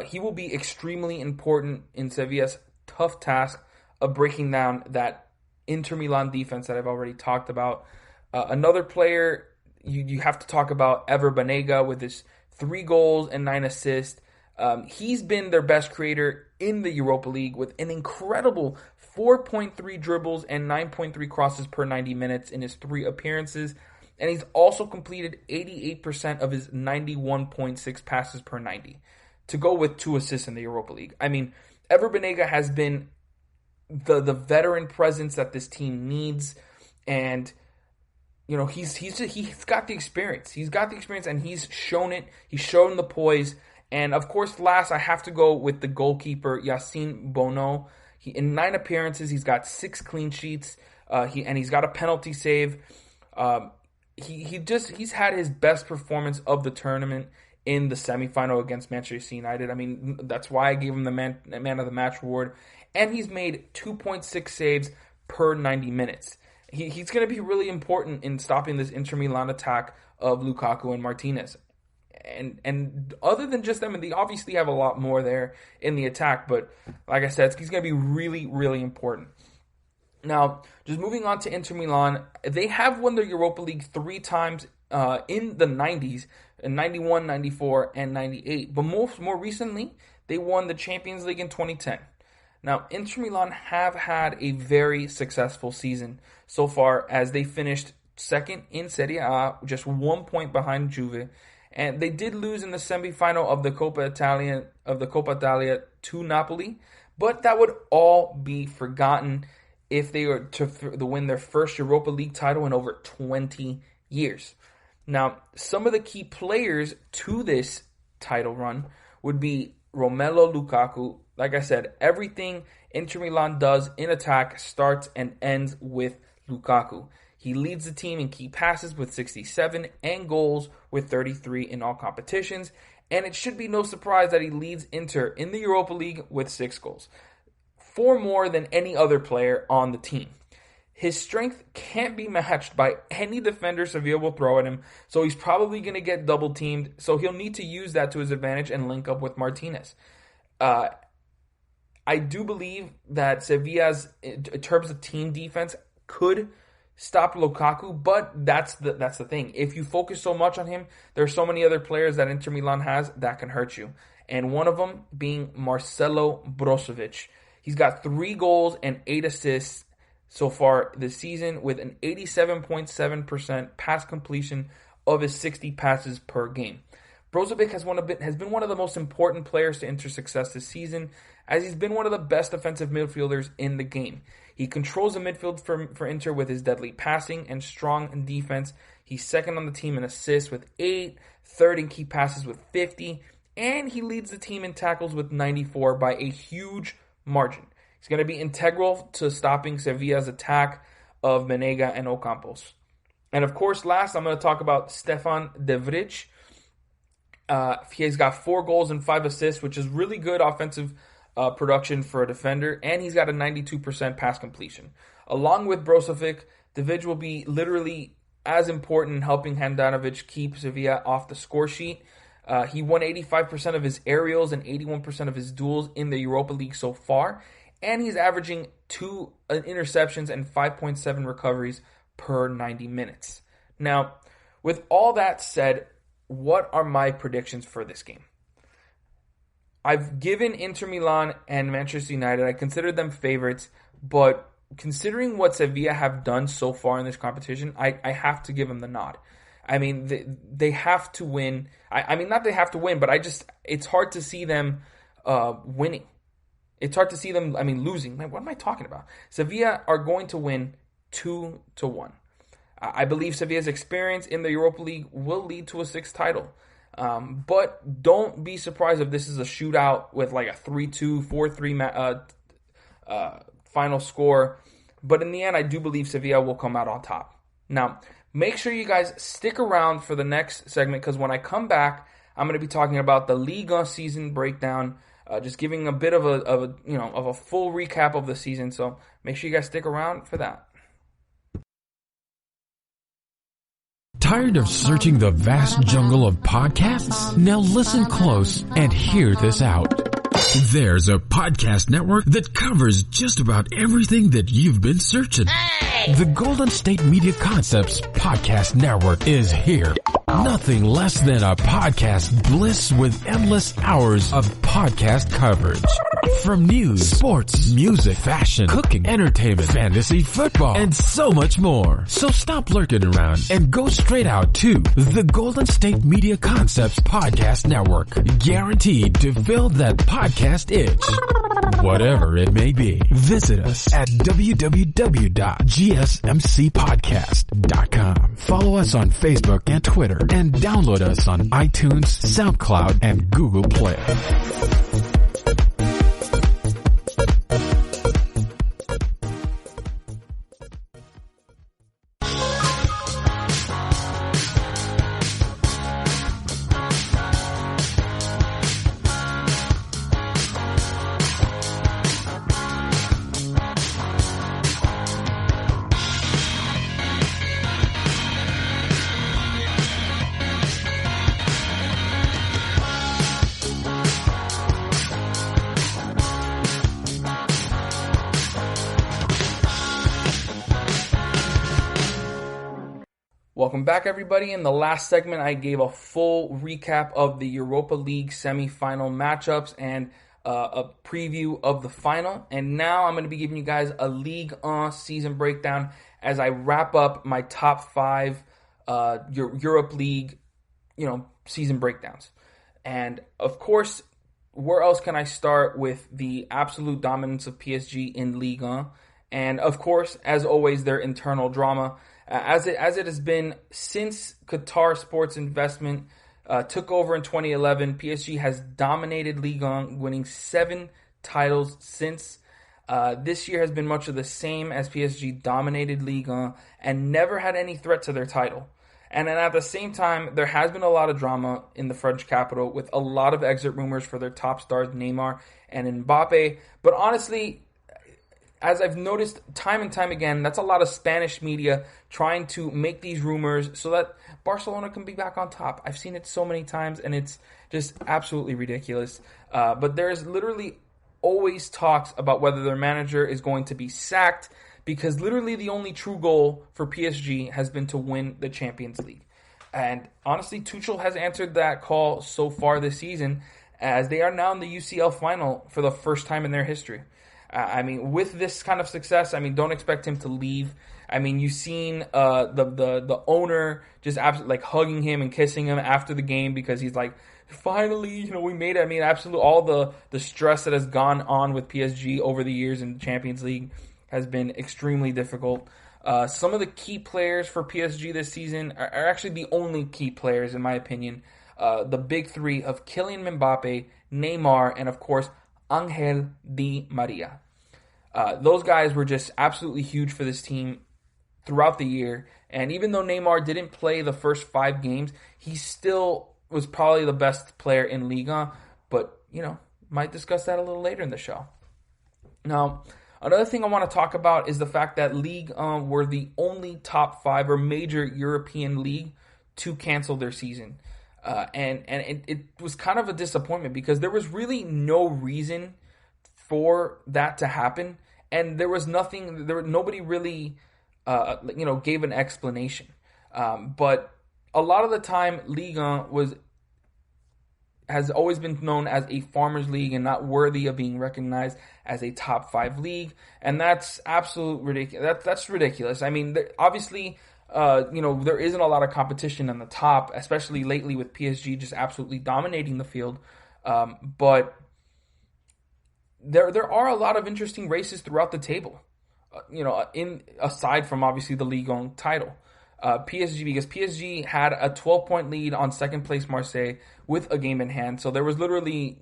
he will be extremely important in Sevilla's tough task of breaking down that Inter Milan defense that I've already talked about. Another player you have to talk about, Ever Banega, with his 3 goals and 9 assists. He's been their best creator in the Europa League with an incredible 4.3 dribbles and 9.3 crosses per 90 minutes in his 3 appearances. And he's also completed 88% of his 91.6 passes per 90 to go with 2 assists in the Europa League. I mean, Ever Banega has been the veteran presence that this team needs, and he's got the experience. He's got the experience, and he's shown it. He's shown the poise. And of course, last I have to go with the goalkeeper Yassine Bono. In 9 appearances, he's got 6 clean sheets. He's got a penalty save. He's had his best performance of the tournament in the semifinal against Manchester United. I mean, that's why I gave him the man of the match award. And he's made 2.6 saves per 90 minutes. He's going to be really important in stopping this Inter Milan attack of Lukaku and Martinez. And other than just them, and they obviously have a lot more there in the attack, but like I said, he's going to be really, really important. Now, just moving on to Inter Milan, they have won the Europa League 3 times in the 90s, in 91, 94, and 98. But more recently, they won the Champions League in 2010. Now, Inter Milan have had a very successful season so far, as they finished second in Serie A, just 1 point behind Juve, And they did lose in the semifinal of the Coppa Italia to Napoli, but that would all be forgotten if they were to win their first Europa League title in over 20 years. Now, some of the key players to this title run would be Romelu Lukaku. Like I said, everything Inter Milan does in attack starts and ends with Lukaku. He leads the team in key passes with 67 and goals with 33 in all competitions. And it should be no surprise that he leads Inter in the Europa League with 6 goals. 4 more than any other player on the team. His strength can't be matched by any defender Sevilla will throw at him, so he's probably going to get double teamed, so he'll need to use that to his advantage and link up with Martinez. I do believe that Sevilla's, in terms of team defense, could stop Lukaku, but that's the thing. If you focus so much on him, there's so many other players that Inter Milan has that can hurt you. And one of them being Marcelo Brozovic. He's got 3 goals and 8 assists so far this season with an 87.7% pass completion of his 60 passes per game. Brozovic has been one of the most important players to Inter's success this season, as he's been one of the best defensive midfielders in the game. He controls the midfield for Inter with his deadly passing and strong in defense. He's second on the team in assists with 8, third in key passes with 50, and he leads the team in tackles with 94 by a huge margin. He's going to be integral to stopping Sevilla's attack of Menega and Ocampos. And of course, last, I'm going to talk about Stefan De Vrij. He's got 4 goals and 5 assists, which is really good offensive production for a defender. And he's got a 92% pass completion. Along with Brozovic, De Vrij will be literally as important in helping Handanovic keep Sevilla off the score sheet. He won 85% of his aerials and 81% of his duels in the Europa League so far. And he's averaging 2 interceptions and 5.7 recoveries per 90 minutes. Now, with all that said, what are my predictions for this game? I've given Inter Milan and Manchester United, I consider them favorites, but considering what Sevilla have done so far in this competition, I have to give them the nod. I mean, they have to win. I mean, not they have to win, but it's hard to see them winning. It's hard to see them, losing. Man, what am I talking about? Sevilla are going to win 2-1. I believe Sevilla's experience in the Europa League will lead to a 6th title. But don't be surprised if this is a shootout with like a 3-2, 4-3 final score. But in the end, I do believe Sevilla will come out on top. Now, make sure you guys stick around for the next segment, because when I come back, I'm going to be talking about the Liga season breakdown. Just giving a bit of a full recap of the season. So make sure you guys stick around for that. Tired of searching the vast jungle of podcasts? Now listen close and hear this out. There's a podcast network that covers just about everything that you've been searching. Hey! The Golden State Media Concepts Podcast Network is here. Nothing less than a podcast bliss with endless hours of podcast coverage. From news, sports, music, fashion, cooking, entertainment, fantasy, football, and so much more. So stop lurking around and go straight out to the Golden State Media Concepts Podcast Network. Guaranteed to fill that podcast itch. Whatever it may be. Visit us at www.gsmcpodcast.com. Follow us on Facebook and Twitter, and download us on iTunes, SoundCloud, and Google Play. Welcome back, everybody. In the last segment, I gave a full recap of the Europa League Semifinal matchups and a preview of the final. And now I'm going to be giving you guys a Ligue 1 season breakdown as I wrap up my top 5 Europa League season breakdowns. And of course, where else can I start with the absolute dominance of PSG in Ligue 1? And of course, as always, their internal drama, as it has been since Qatar Sports Investment took over in 2011. PSG has dominated Ligue 1, winning 7 titles since. This year has been much of the same, as PSG dominated Ligue 1 and never had any threat to their title. And then at the same time, there has been a lot of drama in the French capital with a lot of exit rumors for their top stars, Neymar and Mbappe. But honestly, as I've noticed time and time again, that's a lot of Spanish media trying to make these rumors so that Barcelona can be back on top. I've seen it so many times, and it's just absolutely ridiculous. But there's literally always talks about whether their manager is going to be sacked, because literally the only true goal for PSG has been to win the Champions League. And honestly, Tuchel has answered that call so far this season, as they are now in the UCL final for the first time in their history. With this kind of success, don't expect him to leave. You've seen the owner just absolutely hugging him and kissing him after the game, because he's like, finally, we made it. Absolutely all the stress that has gone on with PSG over the years in the Champions League has been extremely difficult. Some of the key players for PSG this season are actually the only key players, in my opinion. The big three of Kylian Mbappe, Neymar, and of course, Angel Di Maria. Those guys were just absolutely huge for this team throughout the year. And even though Neymar didn't play the first 5 games, he still was probably the best player in Ligue 1. But, might discuss that a little later in the show. Now, another thing I want to talk about is the fact that Ligue 1 were the only top 5 or major European league to cancel their season. And it was kind of a disappointment, because there was really no reason for that to happen, and there was nothing. Nobody really, gave an explanation. But a lot of the time, Ligue 1 has always been known as a farmers league and not worthy of being recognized as a top 5 league, and that's absolute ridiculous. That's ridiculous. Obviously. There isn't a lot of competition on the top, especially lately with PSG just absolutely dominating the field. But there are a lot of interesting races throughout the table. Aside from obviously the Ligue 1 title, because PSG had a 12-point lead on second place Marseille with a game in hand, so there was literally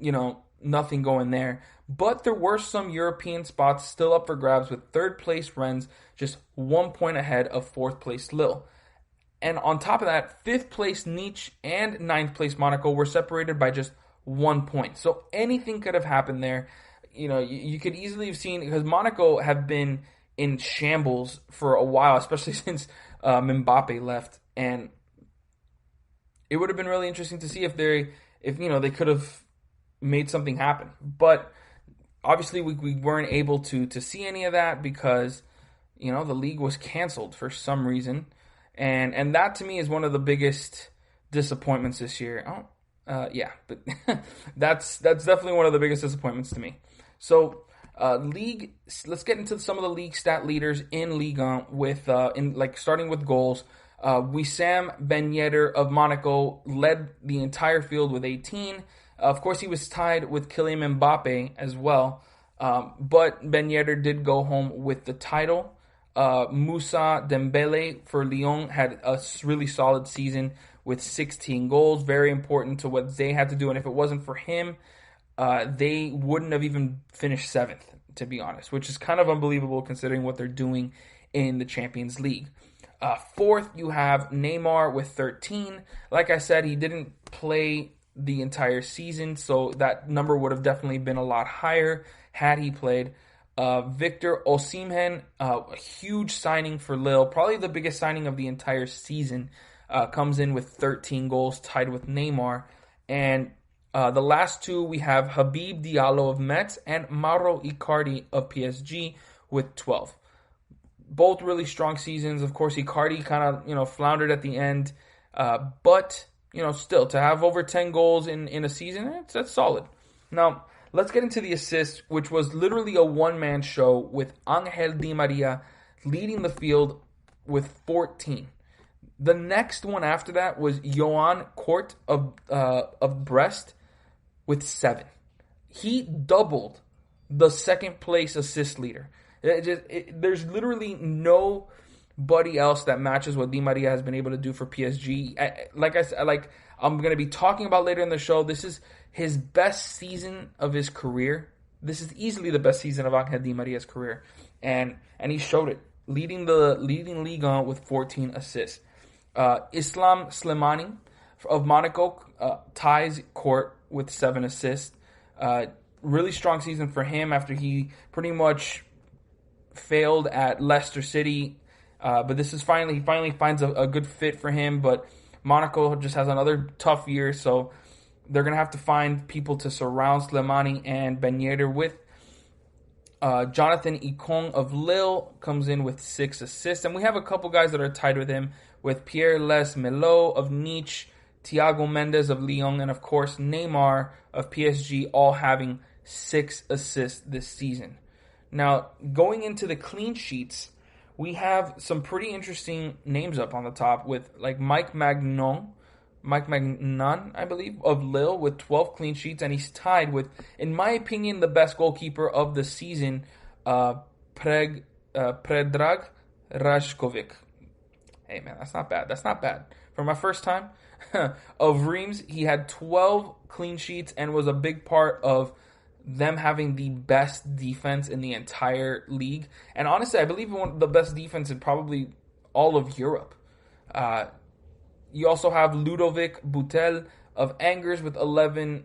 nothing going there. But there were some European spots still up for grabs, with third place Rennes just 1 point ahead of fourth place Lille. And on top of that, fifth place Nice and ninth place Monaco were separated by just 1 point. So anything could have happened there. You could easily have seen, because Monaco have been in shambles for a while, especially since Mbappe left. And it would have been really interesting to see if they could have made something happen. But obviously we weren't able to see any of that, because the league was canceled for some reason, and that to me is one of the biggest disappointments this year. But that's definitely one of the biggest disappointments to me. So let's get into some of the league stat leaders in Ligue 1 with starting with goals. Wissam Ben Yedder of Monaco led the entire field with 18. Of course, he was tied with Kylian Mbappe as well, but Ben Yedder did go home with the title. Moussa Dembele for Lyon had a really solid season with 16 goals, very important to what they had to do, and if it wasn't for him, they wouldn't have even finished 7th, to be honest, which is kind of unbelievable considering what they're doing in the Champions League. Fourth, you have Neymar with 13. Like I said, he didn't play the entire season, so that number would have definitely been a lot higher had he played. Victor Osimhen, a huge signing for Lille, probably the biggest signing of the entire season, comes in with 13 goals, tied with Neymar. And the last two, we have Habib Diallo of Metz and Mauro Icardi of PSG with 12. Both really strong seasons. Of course, Icardi kind of floundered at the end, but still, to have over 10 goals in a season, that's solid. Now, let's get into the assists, which was literally a one-man show with Angel Di Maria leading the field with 14. The next one after that was Johan Court of Brest with 7. He doubled the second place assist leader. There's literally nobody else that matches what Di Maria has been able to do for PSG. I'm going to be talking about later in the show, this is his best season of his career. This is easily the best season of Angel Di Maria's career. And he showed it, leading Ligue 1 with 14 assists. Islam Slimani of Monaco ties Court with 7 assists. Really strong season for him after he pretty much failed at Leicester City. But this is he finally finds a good fit for him. But Monaco just has another tough year, so they're going to have to find people to surround Slimani and Ben Yedder with. Jonathan Icon of Lille comes in with 6 assists. And we have a couple guys that are tied with him, with Pierre Les Melo of Nice, Thiago Mendes of Lyon, and of course Neymar of PSG, all having 6 assists this season. Now, going into the clean sheets, we have some pretty interesting names up on the top with like Mike Magnan, I believe, of Lille with 12 clean sheets, and he's tied with, in my opinion, the best goalkeeper of the season, Predrag Rajkovic. Hey man, that's not bad. For my first time of Reims, he had 12 clean sheets and was a big part of them having the best defense in the entire league. And honestly, I believe one of the best defense in probably all of Europe. You also have Ludovic Boutel of Angers with 11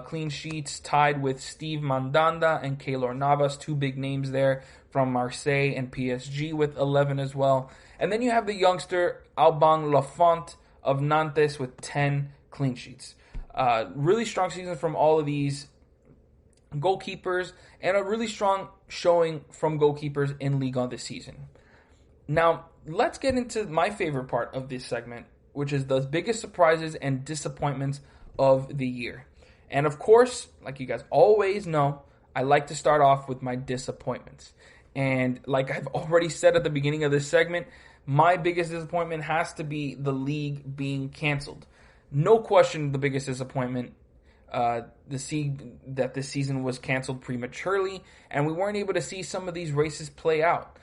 clean sheets, tied with Steve Mandanda and Keylor Navas, 2 big names there from Marseille and PSG with 11 as well. And then you have the youngster Alban Lafont of Nantes with 10 clean sheets. Really strong season from all of these goalkeepers, and a really strong showing from goalkeepers in Ligue 1 this season. Now, let's get into my favorite part of this segment, which is the biggest surprises and disappointments of the year. And of course, like you guys always know, I like to start off with my disappointments. And like I've already said at the beginning of this segment, my biggest disappointment has to be the league being canceled. No question the biggest disappointment, that this season was canceled prematurely, and we weren't able to see some of these races play out.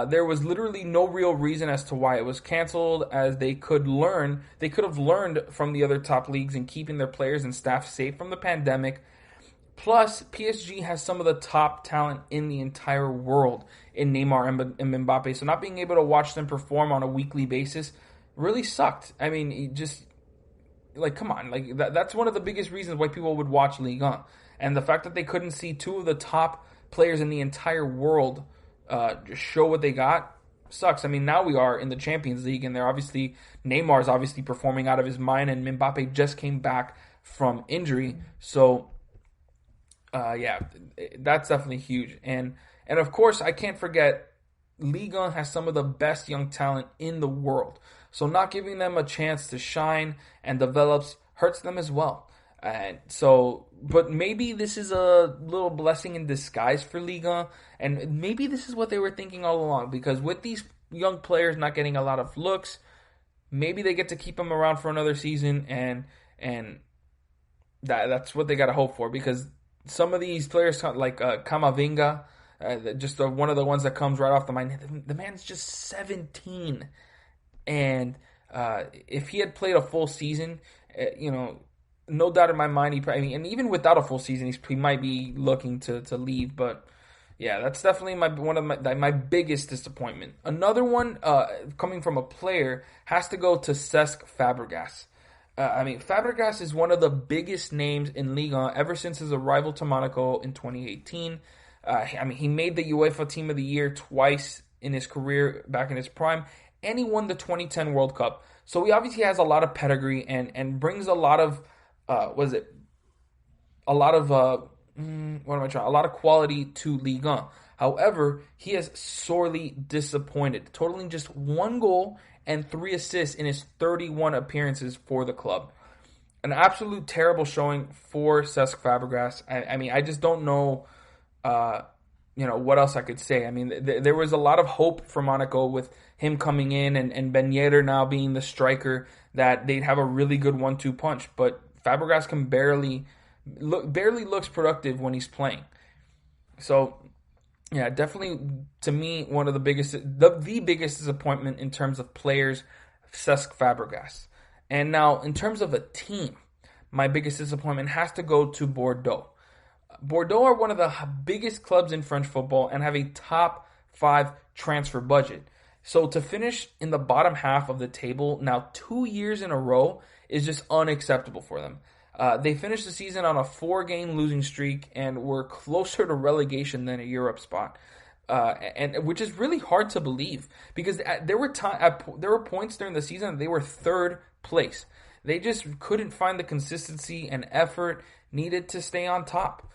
There was literally no real reason as to why it was canceled, as they could have learned from the other top leagues in keeping their players and staff safe from the pandemic. Plus, PSG has some of the top talent in the entire world in Neymar and Mbappe, so not being able to watch them perform on a weekly basis really sucked. I mean, it just, like, come on, like that's one of the biggest reasons why people would watch Ligue 1. And the fact that they couldn't see 2 of the top players in the entire world just show what they got sucks. I mean, now we are in the Champions League, and Neymar's obviously performing out of his mind, and Mbappe just came back from injury. So, yeah, that's definitely huge. And of course, I can't forget, Ligue 1 has some of the best young talent in the world. So not giving them a chance to shine and develop hurts them as well. But maybe this is a little blessing in disguise for Ligue 1, and maybe this is what they were thinking all along, because with these young players not getting a lot of looks, maybe they get to keep them around for another season, and that's what they got to hope for, because some of these players like Camavinga, just one of the ones that comes right off the mind, the man's just 17, and if he had played a full season, no doubt in my mind, and even without a full season, he might be looking to leave. But yeah, that's definitely one of my biggest disappointment. Another one coming from a player has to go to Cesc Fabregas. Fabregas is one of the biggest names in Ligue 1 ever since his arrival to Monaco in 2018. He made the UEFA Team of the Year twice in his career back in his prime, and he won the 2010 World Cup. So he obviously has a lot of pedigree and brings a lot of a lot of quality to Ligue 1. However, he has sorely disappointed, totaling just 1 goal and 3 assists in his 31 appearances for the club. An absolute terrible showing for Cesc Fabregas. I just don't know what else I could say? I mean, there was a lot of hope for Monaco with him coming in and Ben Yedder now being the striker, that they'd have a really good 1-2 punch. But Fabregas can barely looks productive when he's playing. So, yeah, definitely to me one of the biggest disappointment in terms of players, Cesc Fabregas. And now in terms of a team, my biggest disappointment has to go to Bordeaux. Bordeaux are one of the biggest clubs in French football and have a top 5 transfer budget. So to finish in the bottom half of the table now 2 years in a row is just unacceptable for them. They finished the season on a 4-game losing streak and were closer to relegation than a Europe spot, and which is really hard to believe, because there were points during the season that they were 3rd place. They just couldn't find the consistency and effort needed to stay on top.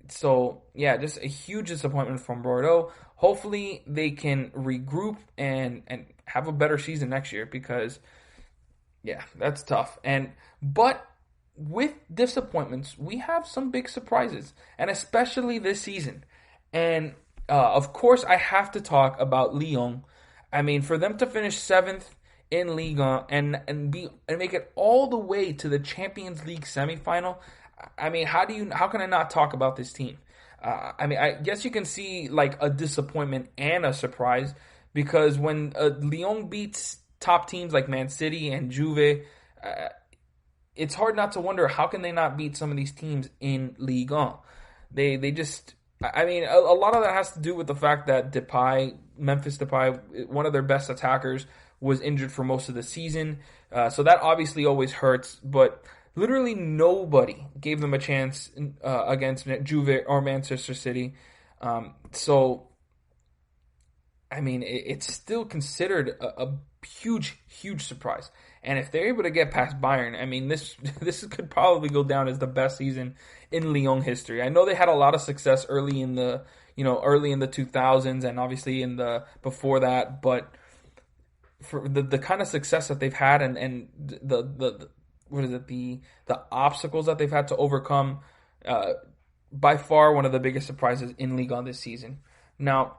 So yeah, just a huge disappointment from Bordeaux. Hopefully they can regroup and have a better season next year, because yeah, that's tough. But with disappointments, we have some big surprises, and especially this season. And of course, I have to talk about Lyon. I mean, for them to finish 7th in Ligue 1 and make it all the way to the Champions League semifinal, I mean, how can I not talk about this team? I mean, I guess you can see like a disappointment and a surprise, because when Lyon beats top teams like Man City and Juve, it's hard not to wonder, how can they not beat some of these teams in Ligue 1? They just, I mean, a lot of that has to do with the fact that Memphis Depay, one of their best attackers, was injured for most of the season. So that obviously always hurts, but literally nobody gave them a chance against Juve or Manchester City. So, I mean, it's still considered a huge, huge surprise. And if they're able to get past Bayern, I mean, this could probably go down as the best season in Lyon history. I know they had a lot of success early in the 2000s, and obviously before that, but for the kind of success that they've had and the obstacles that they've had to overcome, by far one of the biggest surprises in Ligue 1 this season. Now,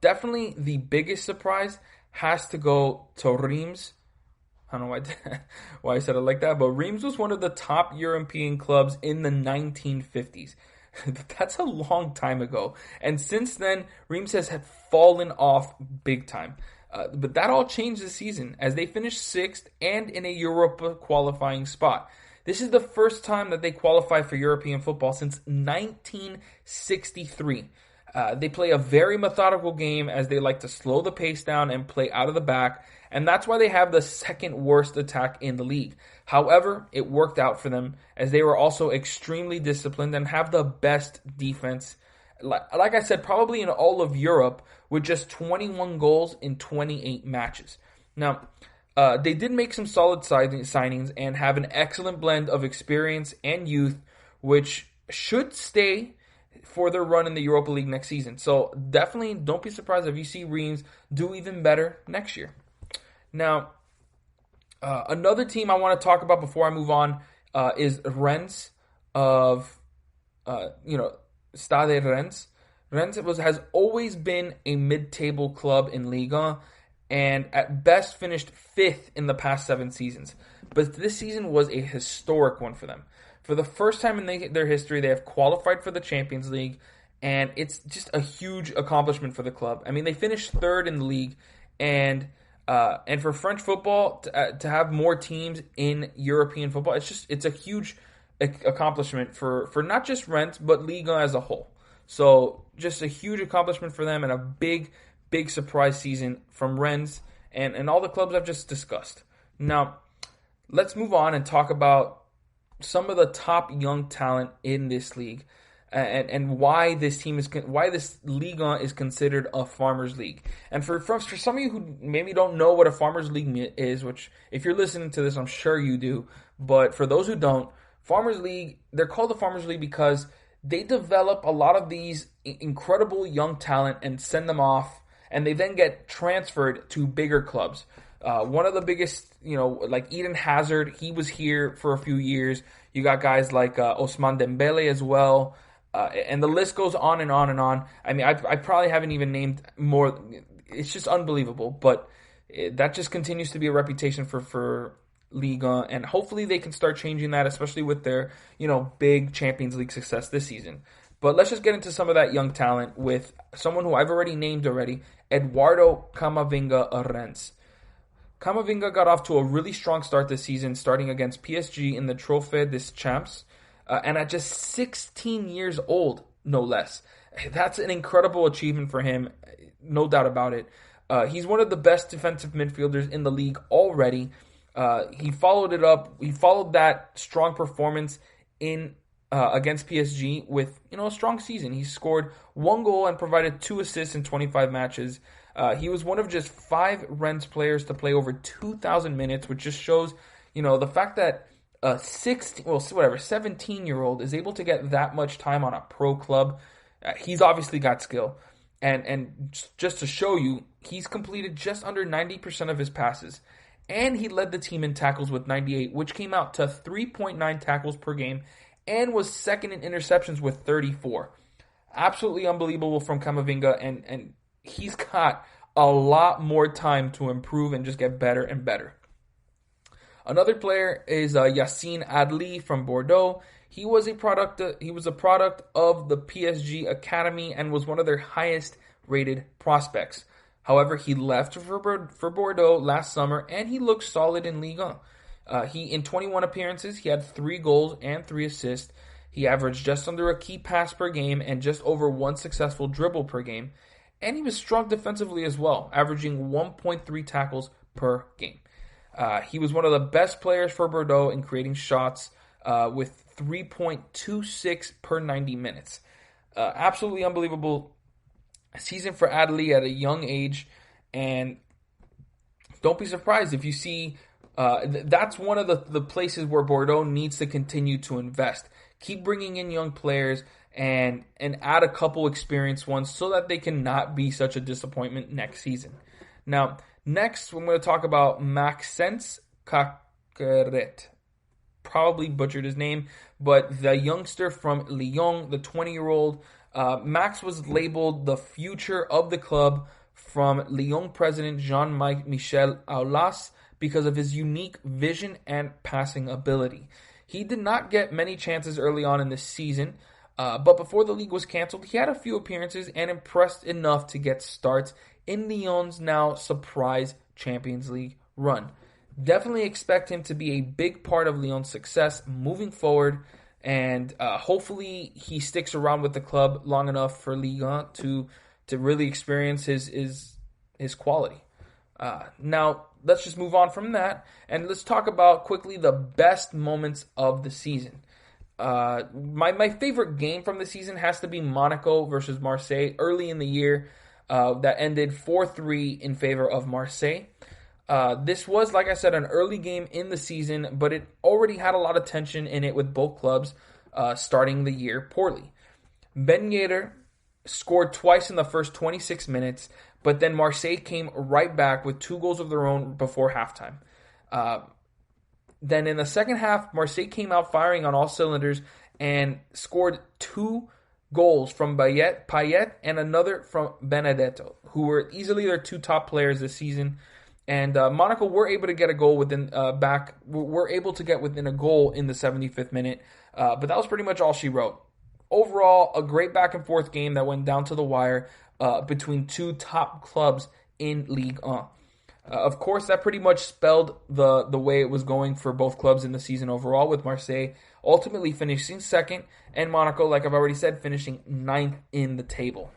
definitely the biggest surprise has to go to Reims. I don't know why I said it like that, but Reims was one of the top European clubs in the 1950s. That's a long time ago. And since then, Reims had fallen off big time. But that all changed this season as they finished 6th and in a Europa qualifying spot. This is the first time that they qualify for European football since 1963. They play a very methodical game, as they like to slow the pace down and play out of the back, and that's why they have the 2nd worst attack in the league. However, it worked out for them, as they were also extremely disciplined and have the best defense, like I said, probably in all of Europe, with just 21 goals in 28 matches. Now, they did make some solid signings and have an excellent blend of experience and youth, which should stay for their run in the Europa League next season. So definitely don't be surprised if you see Reims do even better next year. Now, another team I want to talk about before I move on is Rennes of, Stade Rennes. Rennes has always been a mid-table club in Ligue 1 and at best finished 5th in the past 7 seasons. But this season was a historic one for them. For the first time in their history, they have qualified for the Champions League, and it's just a huge accomplishment for the club. I mean, they finished 3rd in the league, and for French football to have more teams in European football, it's a huge accomplishment for not just Rennes but Ligue 1 as a whole. So just a huge accomplishment for them, and a big, big surprise season from Rennes and all the clubs I've just discussed. Now, let's move on and talk about some of the top young talent in this league, and why this Ligue 1 is considered a farmers league. And for some of you who maybe don't know what a farmers league is, which if you're listening to this, I'm sure you do, but for those who don't, farmers league, they're called the farmers league because they develop a lot of these incredible young talent and send them off, and they then get transferred to bigger clubs. One of the biggest, like Eden Hazard, he was here for a few years. You got guys like Ousmane Dembele as well. And the list goes on and on and on. I mean, I probably haven't even named more. It's just unbelievable. But that just continues to be a reputation for Liga, and hopefully they can start changing that, especially with their, big Champions League success this season. But let's just get into some of that young talent with someone who I've already named already, Eduardo Camavinga-Arens. Camavinga got off to a really strong start this season, starting against PSG in the Trophée des Champs, and at just 16 years old, no less. That's an incredible achievement for him, no doubt about it. He's one of the best defensive midfielders in the league already. He followed it up. He followed that strong performance in against PSG with a strong season. He scored 1 goal and provided 2 assists in 25 matches. He was one of just 5 Rennes players to play over 2,000 minutes, which just shows the fact that a 17-year-old is able to get that much time on a pro club. He's obviously got skill, and just to show you, he's completed just under 90% of his passes. And he led the team in tackles with 98, which came out to 3.9 tackles per game, and was second in interceptions with 34. Absolutely unbelievable from Camavinga, and he's got a lot more time to improve and just get better and better. Another player is Yassine Adli from Bordeaux. He was a product of the PSG Academy and was one of their highest rated prospects. However, he left for Bordeaux last summer, and he looked solid in Ligue 1. In 21 appearances, he had 3 goals and 3 assists. He averaged just under a key pass per game and just over 1 successful dribble per game. And he was strong defensively as well, averaging 1.3 tackles per game. He was one of the best players for Bordeaux in creating shots with 3.26 per 90 minutes. Absolutely unbelievable season for Adli at a young age, and don't be surprised if you see that's one of the places where Bordeaux needs to continue to invest. Keep bringing in young players and add a couple experienced ones so that they cannot be such a disappointment next season. Now, next, we're going to talk about Maxence Caqueret. Probably butchered his name, but the youngster from Lyon, the 20-year-old, Max was labeled the future of the club from Lyon president Jean-Michel Aulas because of his unique vision and passing ability. He did not get many chances early on in this season, but before the league was canceled, he had a few appearances and impressed enough to get starts in Lyon's now surprise Champions League run. Definitely expect him to be a big part of Lyon's success moving forward, and hopefully he sticks around with the club long enough for Ligue 1 to really experience his quality. Now, let's just move on from that, and let's talk about quickly the best moments of the season. My favorite game from the season has to be Monaco versus Marseille early in the year. That ended 4-3 in favor of Marseille. This was, like I said, an early game in the season, but it already had a lot of tension in it with both clubs starting the year poorly. Ben Yedder scored twice in the first 26 minutes, but then Marseille came right back with 2 goals of their own before halftime. Then in the second half, Marseille came out firing on all cylinders and scored 2 goals from Payet and another from Benedetto, who were easily their 2 top players this season. And Monaco were able to get a goal within a goal in the 75th minute, but that was pretty much all she wrote. Overall, a great back and forth game that went down to the wire between 2 top clubs in Ligue 1. Of course, that pretty much spelled the way it was going for both clubs in the season overall, with Marseille ultimately finishing second and Monaco, like I've already said, finishing 9th in the table.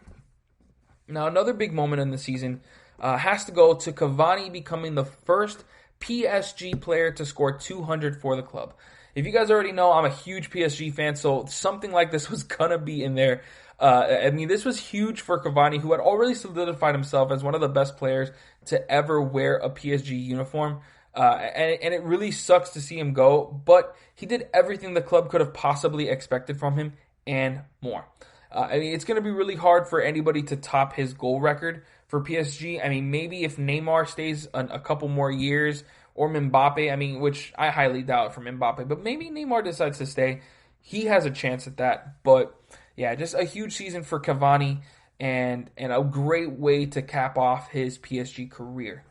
Now, another big moment in the season has to go to Cavani becoming the first PSG player to score 200 for the club. If you guys already know, I'm a huge PSG fan, so something like this was going to be in there. This was huge for Cavani, who had already solidified himself as one of the best players to ever wear a PSG uniform. And it really sucks to see him go, but he did everything the club could have possibly expected from him and more. It's going to be really hard for anybody to top his goal record for PSG. Maybe if Neymar stays a couple more years, or Mbappe, which I highly doubt from Mbappe, but maybe Neymar decides to stay. He has a chance at that, but yeah, just a huge season for Cavani and a great way to cap off his PSG career.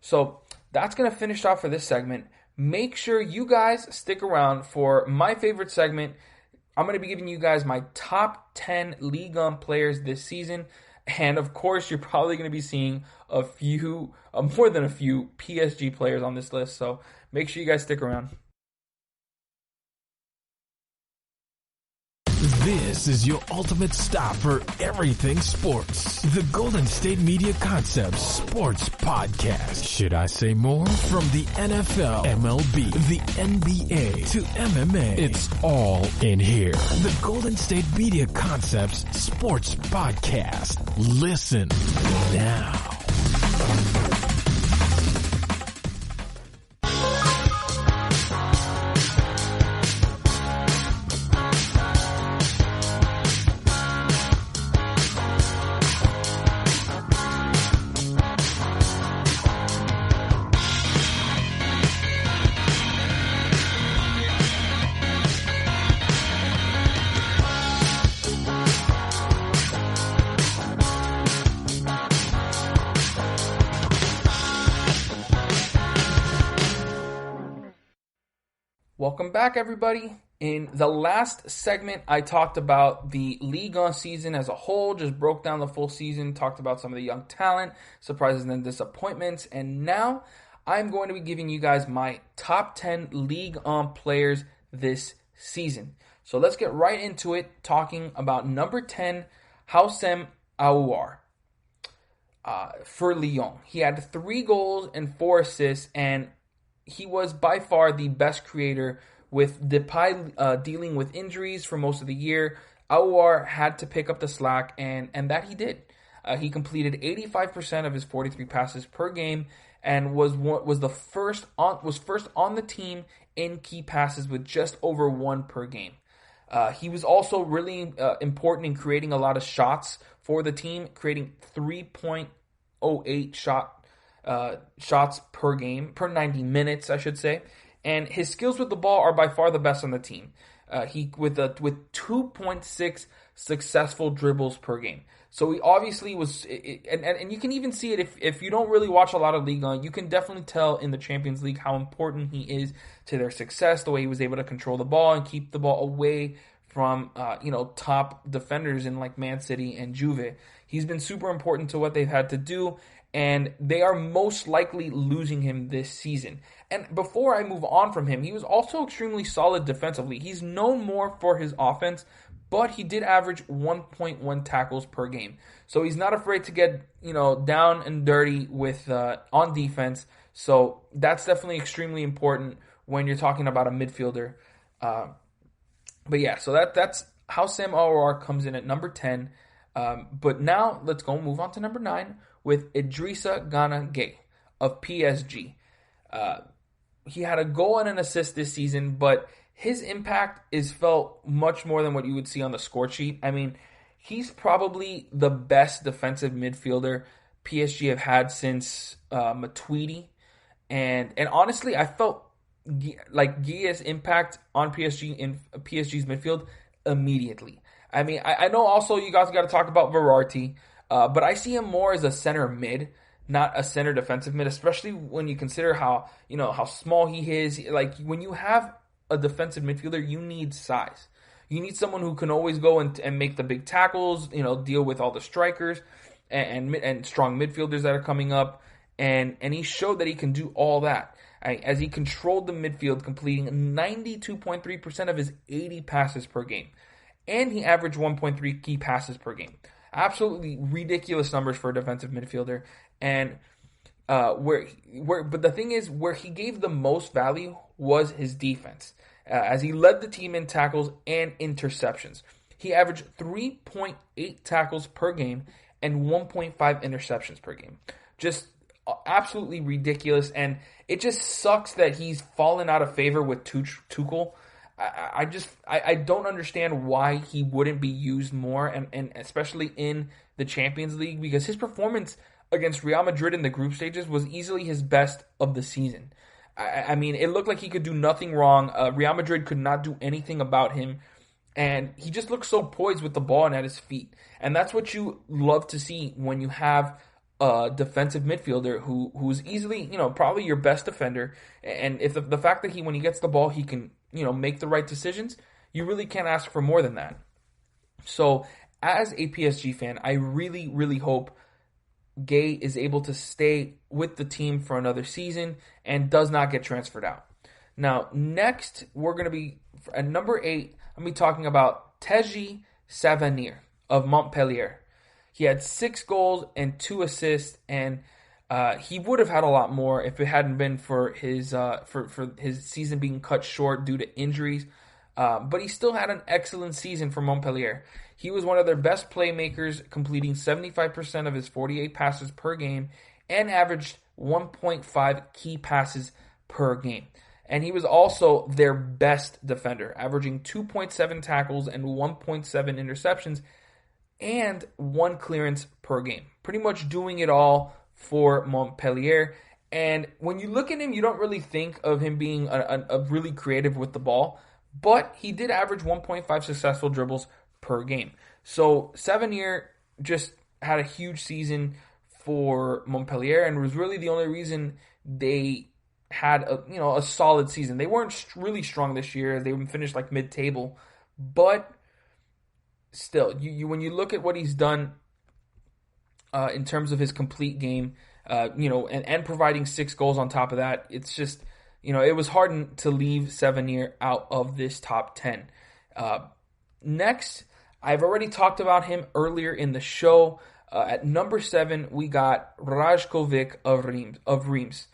So that's going to finish off for this segment. Make sure you guys stick around for my favorite segment. I'm going to be giving you guys my top 10 Ligue 1 players this season. And of course, you're probably going to be seeing more than a few PSG players on this list. So make sure you guys stick around. This is your ultimate stop for everything sports. The Golden State Media Concepts Sports Podcast. Should I say more? From the NFL, MLB, the NBA to MMA, it's all in here. The Golden State Media Concepts Sports Podcast. Listen now. Welcome back, everybody. In the last segment, I talked about the Ligue 1 season as a whole, just broke down the full season, talked about some of the young talent, surprises and disappointments, and now I'm going to be giving you guys my top 10 Ligue 1 players this season. So let's get right into it, talking about number 10, Houssem Aouar. For Lyon. He had 3 goals and 4 assists, and he was by far the best creator with Depay dealing with injuries for most of the year. Aouar had to pick up the slack, and that he did. He completed 85% of his 43 passes per game, and was first on the team in key passes with just over 1 per game. He was also really important in creating a lot of shots for the team, creating 3.08 shots per game, per 90 minutes, I should say. And his skills with the ball are by far the best on the team. He with 2.6 successful dribbles per game. So he obviously was, and you can even see it if you don't really watch a lot of Ligue 1, you can definitely tell in the Champions League how important he is to their success, the way he was able to control the ball and keep the ball away from top defenders in like Man City and Juve. He's been super important to what they've had to do, and they are most likely losing him this season. And before I move on from him, he was also extremely solid defensively. He's known more for his offense, but he did average 1.1 tackles per game. So he's not afraid to get, down and dirty with on defense. So that's definitely extremely important when you're talking about a midfielder. But yeah, so that's how Houssem Aouar comes in at number 10. But now let's go move on to number 9 with Idrissa Gana Gueye of PSG. He had a goal and an assist this season, but his impact is felt much more than what you would see on the score sheet. I mean, he's probably the best defensive midfielder PSG have had since Matuidi. And honestly, I felt like Gueye's impact on PSG's midfield immediately. I mean, I know also you guys got to talk about Verratti, but I see him more as a center mid, not a center defensive mid, especially when you consider how small he is. Like, when you have a defensive midfielder, you need size. You need someone who can always go and make the big tackles, deal with all the strikers and strong midfielders that are coming up. And he showed that he can do all that. As he controlled the midfield, completing 92.3% of his 80 passes per game. And he averaged 1.3 key passes per game. Absolutely ridiculous numbers for a defensive midfielder. And but the thing is, where he gave the most value was his defense, as he led the team in tackles and interceptions. He averaged 3.8 tackles per game and 1.5 interceptions per game. Just absolutely ridiculous, and it just sucks that he's fallen out of favor with Tuchel. I don't understand why he wouldn't be used more, and especially in the Champions League, because his performance against Real Madrid in the group stages was easily his best of the season. I mean, it looked like he could do nothing wrong. Real Madrid could not do anything about him. And he just looks so poised with the ball and at his feet. And that's what you love to see when you have a defensive midfielder who's easily, probably your best defender. And if the fact that when he gets the ball, he can, make the right decisions, you really can't ask for more than that. So as a PSG fan, I really, really hope Gay is able to stay with the team for another season and does not get transferred out. Now, next, we're going to be, at number 8, I'm going to be talking about Teji Savanier of Montpellier. He had 6 goals and 2 assists, and he would have had a lot more if it hadn't been for his season being cut short due to injuries. But he still had an excellent season for Montpellier. He was one of their best playmakers, completing 75% of his 48 passes per game and averaged 1.5 key passes per game. And he was also their best defender, averaging 2.7 tackles and 1.7 interceptions and 1 clearance per game. Pretty much doing it all for Montpellier. And when you look at him, you don't really think of him being a really creative with the ball, but he did average 1.5 successful dribbles per game. So Savanier just had a huge season for Montpellier and was really the only reason they had a solid season. They weren't really strong this year. They finished like mid-table, but still, when you look at what he's done in terms of his complete game, and providing 6 goals on top of that, it's just, it was hard to leave Savanier out of this top 10. Next, I've already talked about him earlier in the show. At number 7, we got Rajkovic of Reims.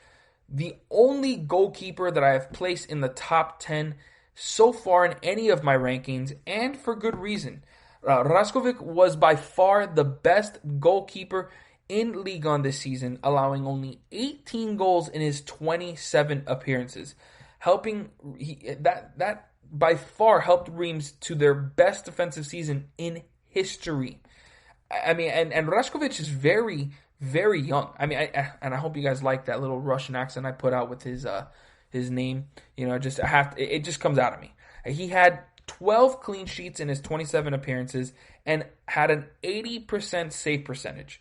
The only goalkeeper that I have placed in the top 10 so far in any of my rankings, and for good reason. Rajkovic was by far the best goalkeeper in Ligue 1 this season, allowing only 18 goals in his 27 appearances, that by far helped Reims to their best defensive season in history. I mean, and Rajkovic is very, very young. I mean, I hope you guys like that little Russian accent I put out with his name. It just comes out of me. He had 12 clean sheets in his 27 appearances and had an 80% save percentage.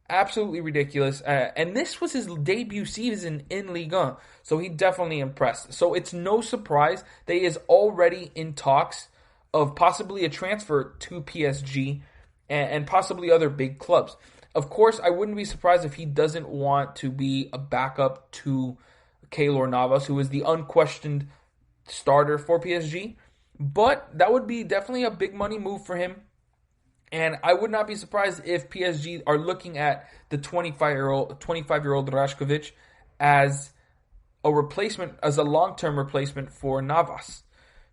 Absolutely ridiculous. And this was his debut season in Ligue 1, so he definitely impressed. So it's no surprise that he is already in talks of possibly a transfer to PSG and possibly other big clubs. Of course, I wouldn't be surprised if he doesn't want to be a backup to Keylor Navas, who is the unquestioned starter for PSG. But that would be definitely a big money move for him. And I would not be surprised if PSG are looking at the 25-year-old Rajkovic as a replacement, as a long-term replacement for Navas.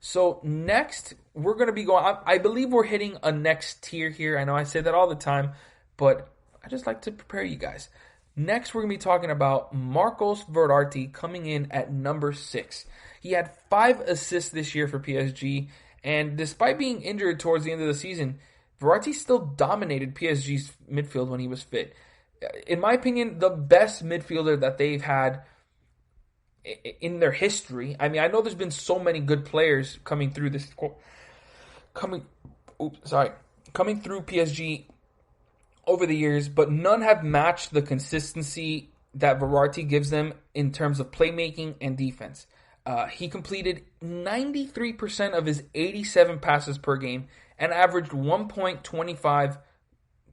So next, we're going to be going, I believe we're hitting a next tier here. I know I say that all the time, but I just like to prepare you guys. Next, we're going to be talking about Marcos Verratti coming in at number 6. He had 5 assists this year for PSG, and despite being injured towards the end of the season, Verratti still dominated PSG's midfield when he was fit. In my opinion, the best midfielder that they've had in their history. I mean, I know there's been so many good players coming through coming through PSG over the years, but none have matched the consistency that Verratti gives them in terms of playmaking and defense. He completed 93% of his 87 passes per game and averaged 1.25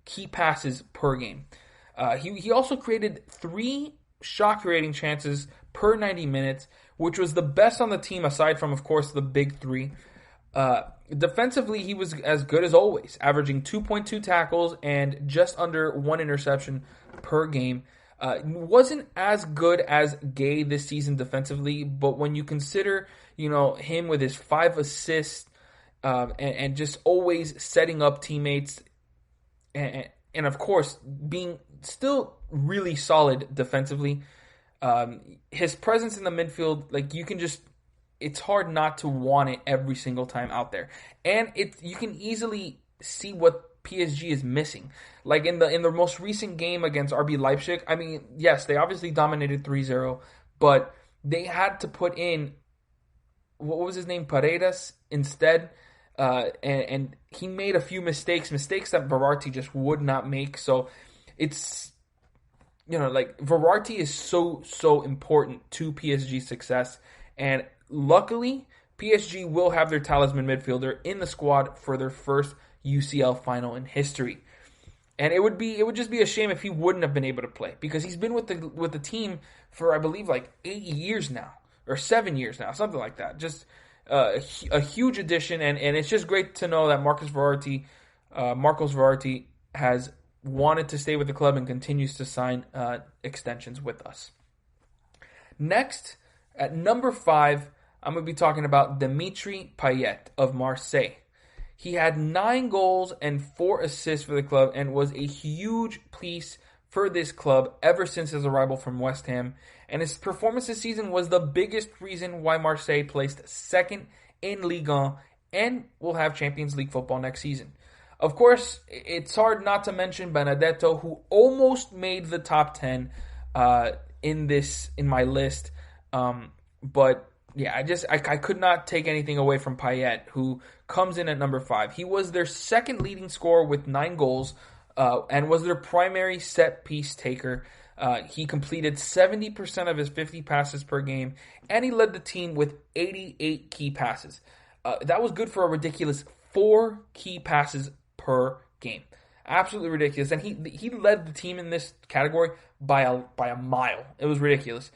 key passes per game. He also created 3 shot creating chances per 90 minutes, which was the best on the team aside from, of course, the big 3. Defensively, he was as good as always, averaging 2.2 tackles and just under 1 interception per game. Wasn't as good as Gay this season defensively, but when you consider, him with his 5 assists and just always setting up teammates, and of course being still really solid defensively, his presence in the midfield, it's hard not to want it every single time out there, and you can easily see what PSG is missing. Like in the most recent game against RB Leipzig, I mean, yes, they obviously dominated 3-0, but they had to put in, what was his name, Paredes instead. and he made a few mistakes that Verratti just would not make. So it's, like Verratti is so important to PSG's success, and luckily PSG will have their talisman midfielder in the squad for their first UCL final in history. And it would just be a shame if he wouldn't have been able to play, because he's been with the team for, I believe, like 8 years now or 7 years now, something like that. Just a huge addition, and it's just great to know that Marcos Verratti has wanted to stay with the club and continues to sign extensions with us. Next, at number 5, I'm going to be talking about Dimitri Payet of Marseille. He had 9 goals and 4 assists for the club and was a huge piece for this club ever since his arrival from West Ham. And his performance this season was the biggest reason why Marseille placed second in Ligue 1 and will have Champions League football next season. Of course, it's hard not to mention Benedetto, who almost made the top 10 in my list. But yeah, I could not take anything away from Payet, who comes in at number 5. He was their second leading scorer with 9 goals and was their primary set piece taker. He completed 70% of his 50 passes per game, and he led the team with 88 key passes. That was good for a ridiculous 4 key passes per game. Absolutely ridiculous. And he led the team in this category by a mile. It was ridiculous.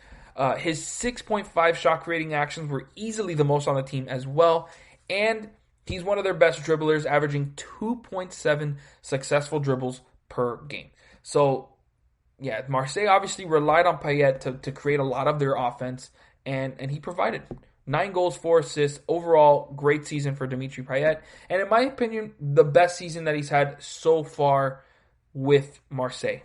His 6.5 shot creating actions were easily the most on the team as well, and he's one of their best dribblers, averaging 2.7 successful dribbles per game. So, yeah, Marseille obviously relied on Payet to create a lot of their offense, and he provided. 9 goals, 4 assists. Overall, great season for Dimitri Payet, and in my opinion, the best season that he's had so far with Marseille.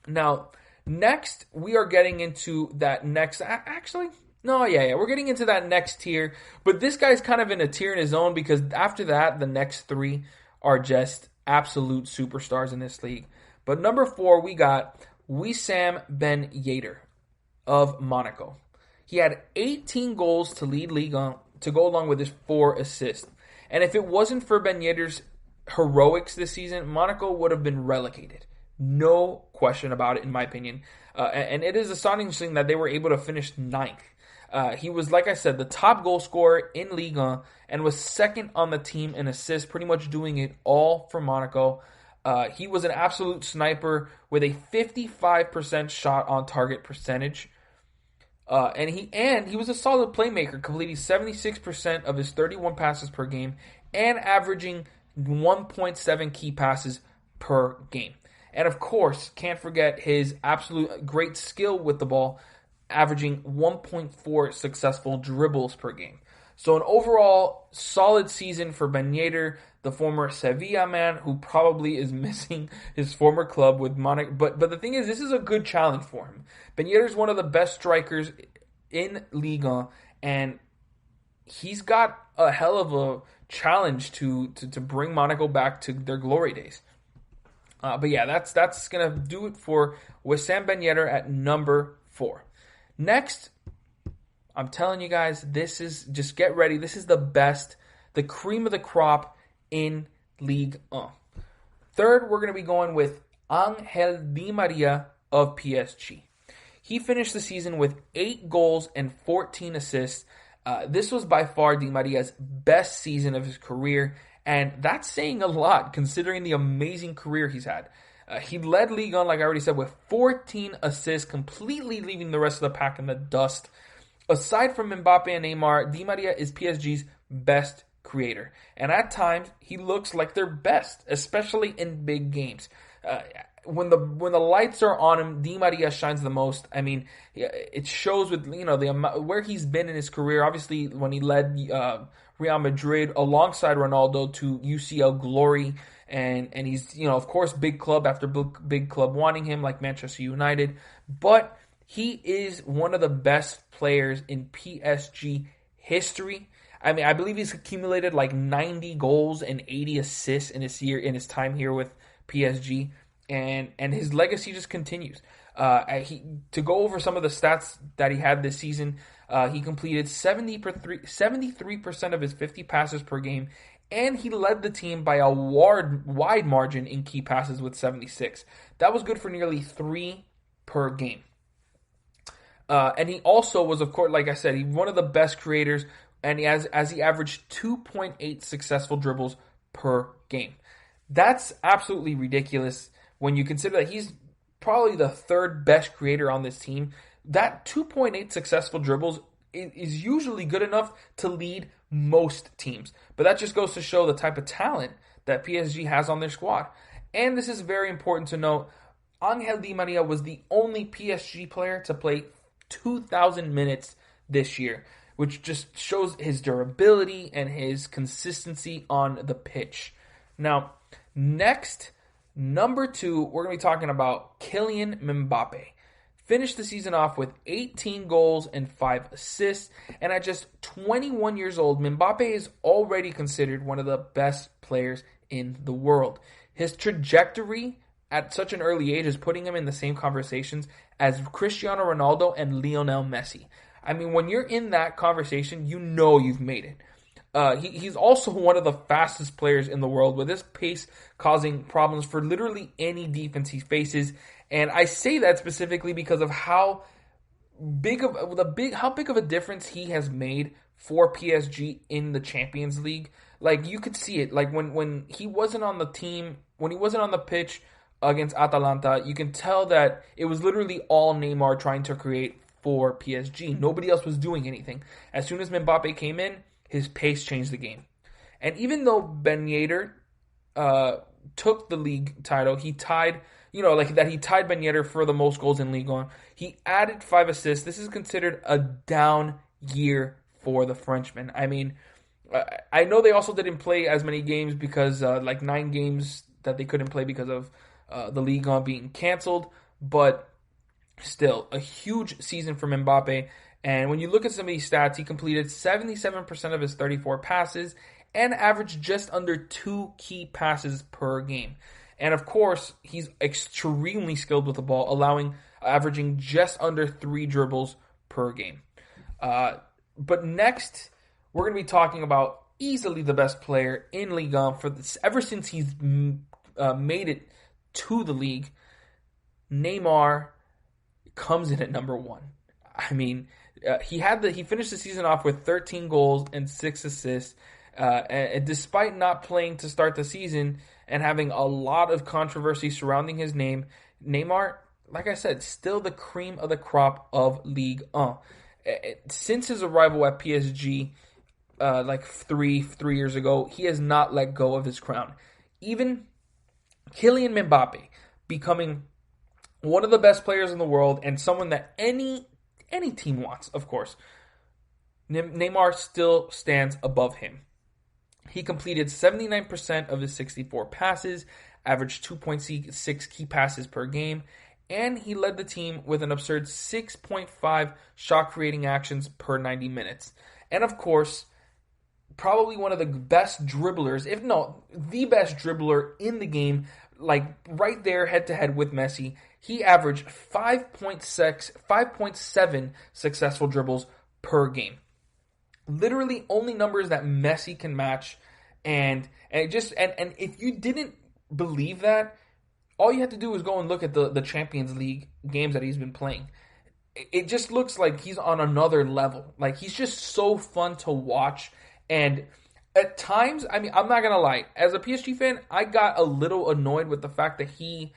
Now, next, we are getting into that next... we're getting into that next tier. But this guy's kind of in a tier in his own, because after that, the next 3 are just absolute superstars in this league. But number 4, we got Wissam Ben Yedder of Monaco. He had 18 goals to lead Ligue 1 to go along with his 4 assists. And if it wasn't for Ben Yedder's heroics this season, Monaco would have been relegated. No question about it, in my opinion. And it is astonishing that they were able to finish 9th. He was, like I said, the top goal scorer in Ligue 1 and was second on the team in assists, pretty much doing it all for Monaco. He was an absolute sniper with a 55% shot on target percentage. And he was a solid playmaker, completing 76% of his 31 passes per game and averaging 1.7 key passes per game. And of course, can't forget his absolute great skill with the ball, averaging 1.4 successful dribbles per game. So an overall solid season for Ben Yedder, the former Sevilla man, who probably is missing his former club with Monaco. But the thing is, this is a good challenge for him. Ben Yedder is one of the best strikers in Ligue 1, and he's got a hell of a challenge to bring Monaco back to their glory days. But yeah, that's going to do it for Wissam Ben Yedder at number 4. Next, I'm telling you guys, just get ready. This is the best, the cream of the crop in Ligue 1. Third, we're going to be going with Angel Di Maria of PSG. He finished the season with 8 goals and 14 assists. This was by far Di Maria's best season of his career, and that's saying a lot considering the amazing career he's had. He led Ligue 1, like I already said, with 14 assists, completely leaving the rest of the pack in the dust. Aside from Mbappe and Neymar, Di Maria is PSG's best creator. And at times, he looks like their best, especially in big games. When the lights are on him, Di Maria shines the most. I mean, it shows with where he's been in his career. Obviously, when he led Real Madrid alongside Ronaldo to UCL glory, and he's of course big club after big club wanting him, like Manchester United. But he is one of the best players in PSG history. I mean, I believe he's accumulated like 90 goals and 80 assists in his time here with PSG. And his legacy just continues. To go over some of the stats that he had this season, He completed 73% of his 50 passes per game, and he led the team by a wide margin in key passes with 76. That was good for nearly 3 per game. And he also was, of course, like I said, he's one of the best creators, and he averaged 2.8 successful dribbles per game. That's absolutely ridiculous when you consider that he's probably the third best creator on this team. That 2.8 successful dribbles is usually good enough to lead most teams. But that just goes to show the type of talent that PSG has on their squad. And this is very important to note. Angel Di Maria was the only PSG player to play 2,000 minutes this year, which just shows his durability and his consistency on the pitch. Now, next, number 2, we're going to be talking about Kylian Mbappe. Finished the season off with 18 goals and 5 assists, and at just 21 years old, Mbappe is already considered one of the best players in the world. His trajectory at such an early age is putting him in the same conversations as Cristiano Ronaldo and Lionel Messi. I mean, when you're in that conversation, you know you've made it. He's also one of the fastest players in the world, with his pace causing problems for literally any defense he faces. And I say that specifically because of how big of a difference he has made for PSG in the Champions League. Like, you could see it. Like, when he wasn't on the team, when he wasn't on the pitch against Atalanta, you can tell that it was literally all Neymar trying to create for PSG. Nobody else was doing anything. As soon as Mbappe came in, his pace changed the game. And even though Ben Yedder took the league title, he tied Ben Yedder for the most goals in Ligue 1. He added 5 assists. This is considered a down year for the Frenchman. I mean, I know they also didn't play as many games because 9 games that they couldn't play because of the Ligue 1 being canceled, but still a huge season from Mbappe. And when you look at some of these stats, he completed 77% of his 34 passes and averaged just under 2 key passes per game. And of course, he's extremely skilled with the ball, averaging just under 3 dribbles per game. But next, we're going to be talking about easily the best player in Ligue 1 ever since he's made it to the league. Neymar comes in at number 1. I mean, he finished the season off with 13 goals and 6 assists. And despite not playing to start the season and having a lot of controversy surrounding his name, Neymar, like I said, still the cream of the crop of Ligue 1. Since his arrival at PSG, three years ago, he has not let go of his crown. Even Kylian Mbappe becoming one of the best players in the world and someone that any team wants, of course, Neymar still stands above him. He completed 79% of his 64 passes, averaged 2.6 key passes per game, and he led the team with an absurd 6.5 shot-creating actions per 90 minutes. And of course, probably one of the best dribblers, if not the best dribbler in the game, like right there head-to-head with Messi. He averaged 5.7 successful dribbles per game. Literally only numbers that Messi can match. And if you didn't believe that, all you have to do is go and look at the Champions League games that he's been playing. It just looks like he's on another level. Like, he's just so fun to watch. And at times, I mean, I'm not going to lie. As a PSG fan, I got a little annoyed with the fact that he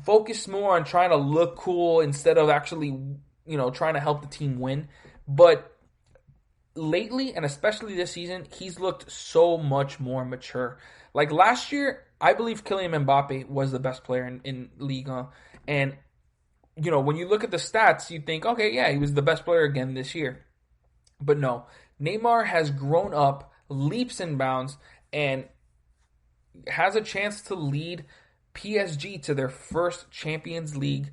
focused more on trying to look cool instead of actually, trying to help the team win. But lately, and especially this season, he's looked so much more mature. Like last year, I believe Kylian Mbappe was the best player in Ligue 1. And, when you look at the stats, you think, okay, yeah, he was the best player again this year. But no, Neymar has grown up leaps and bounds and has a chance to lead PSG to their first Champions League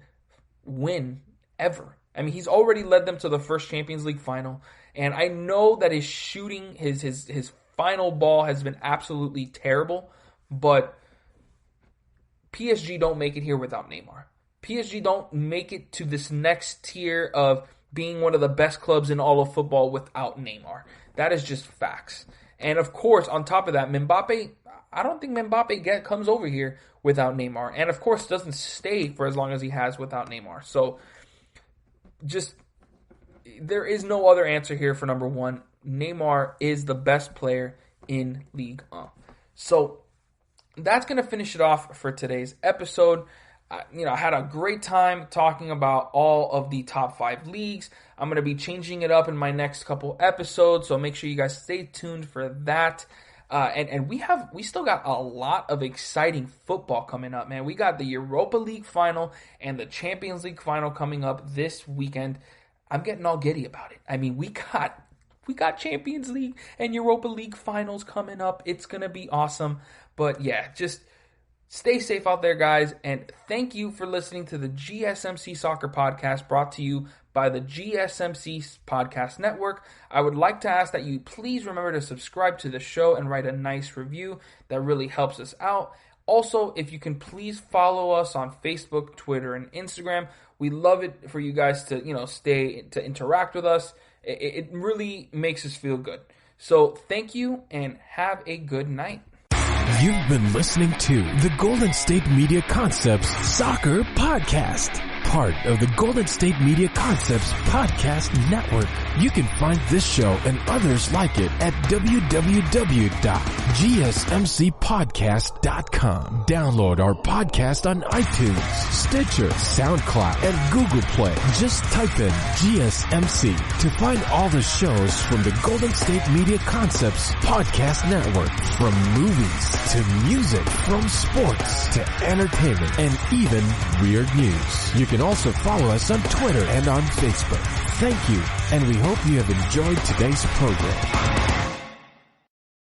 win ever. I mean, he's already led them to the first Champions League final. And I know that his shooting, his final ball has been absolutely terrible, but PSG don't make it here without Neymar. PSG don't make it to this next tier of being one of the best clubs in all of football without Neymar. That is just facts. And of course, on top of that, Mbappe, I don't think Mbappe comes over here without Neymar. And of course, doesn't stay for as long as he has without Neymar. So, there is no other answer here for number one. Neymar is the best player in Ligue 1. So, that's going to finish it off for today's episode. I had a great time talking about all of the top 5 leagues. I'm going to be changing it up in my next couple episodes, so make sure you guys stay tuned for that. And we still got a lot of exciting football coming up, man. We got the Europa League final and the Champions League final coming up this weekend. I'm getting all giddy about it. I mean, we got Champions League and Europa League finals coming up. It's going to be awesome. But yeah, just stay safe out there, guys. And thank you for listening to the GSMC Soccer Podcast, brought to you by the GSMC Podcast Network. I would like to ask that you please remember to subscribe to the show and write a nice review. That really helps us out. Also, if you can please follow us on Facebook, Twitter, and Instagram. We love it for you guys to, to interact with us. It really makes us feel good. So thank you and have a good night. You've been listening to the Golden State Media Concepts Soccer Podcast, part of the Golden State Media Concepts Podcast Network. You can find this show and others like it at www.gsmcpodcast.com. Download our podcast on iTunes, Stitcher, SoundCloud, and Google Play. Just type in GSMC to find all the shows from the Golden State Media Concepts Podcast Network, from movies to music, from sports to entertainment, and even weird news. You can also follow us on Twitter and on Facebook. Thank you, and we hope you have enjoyed today's program.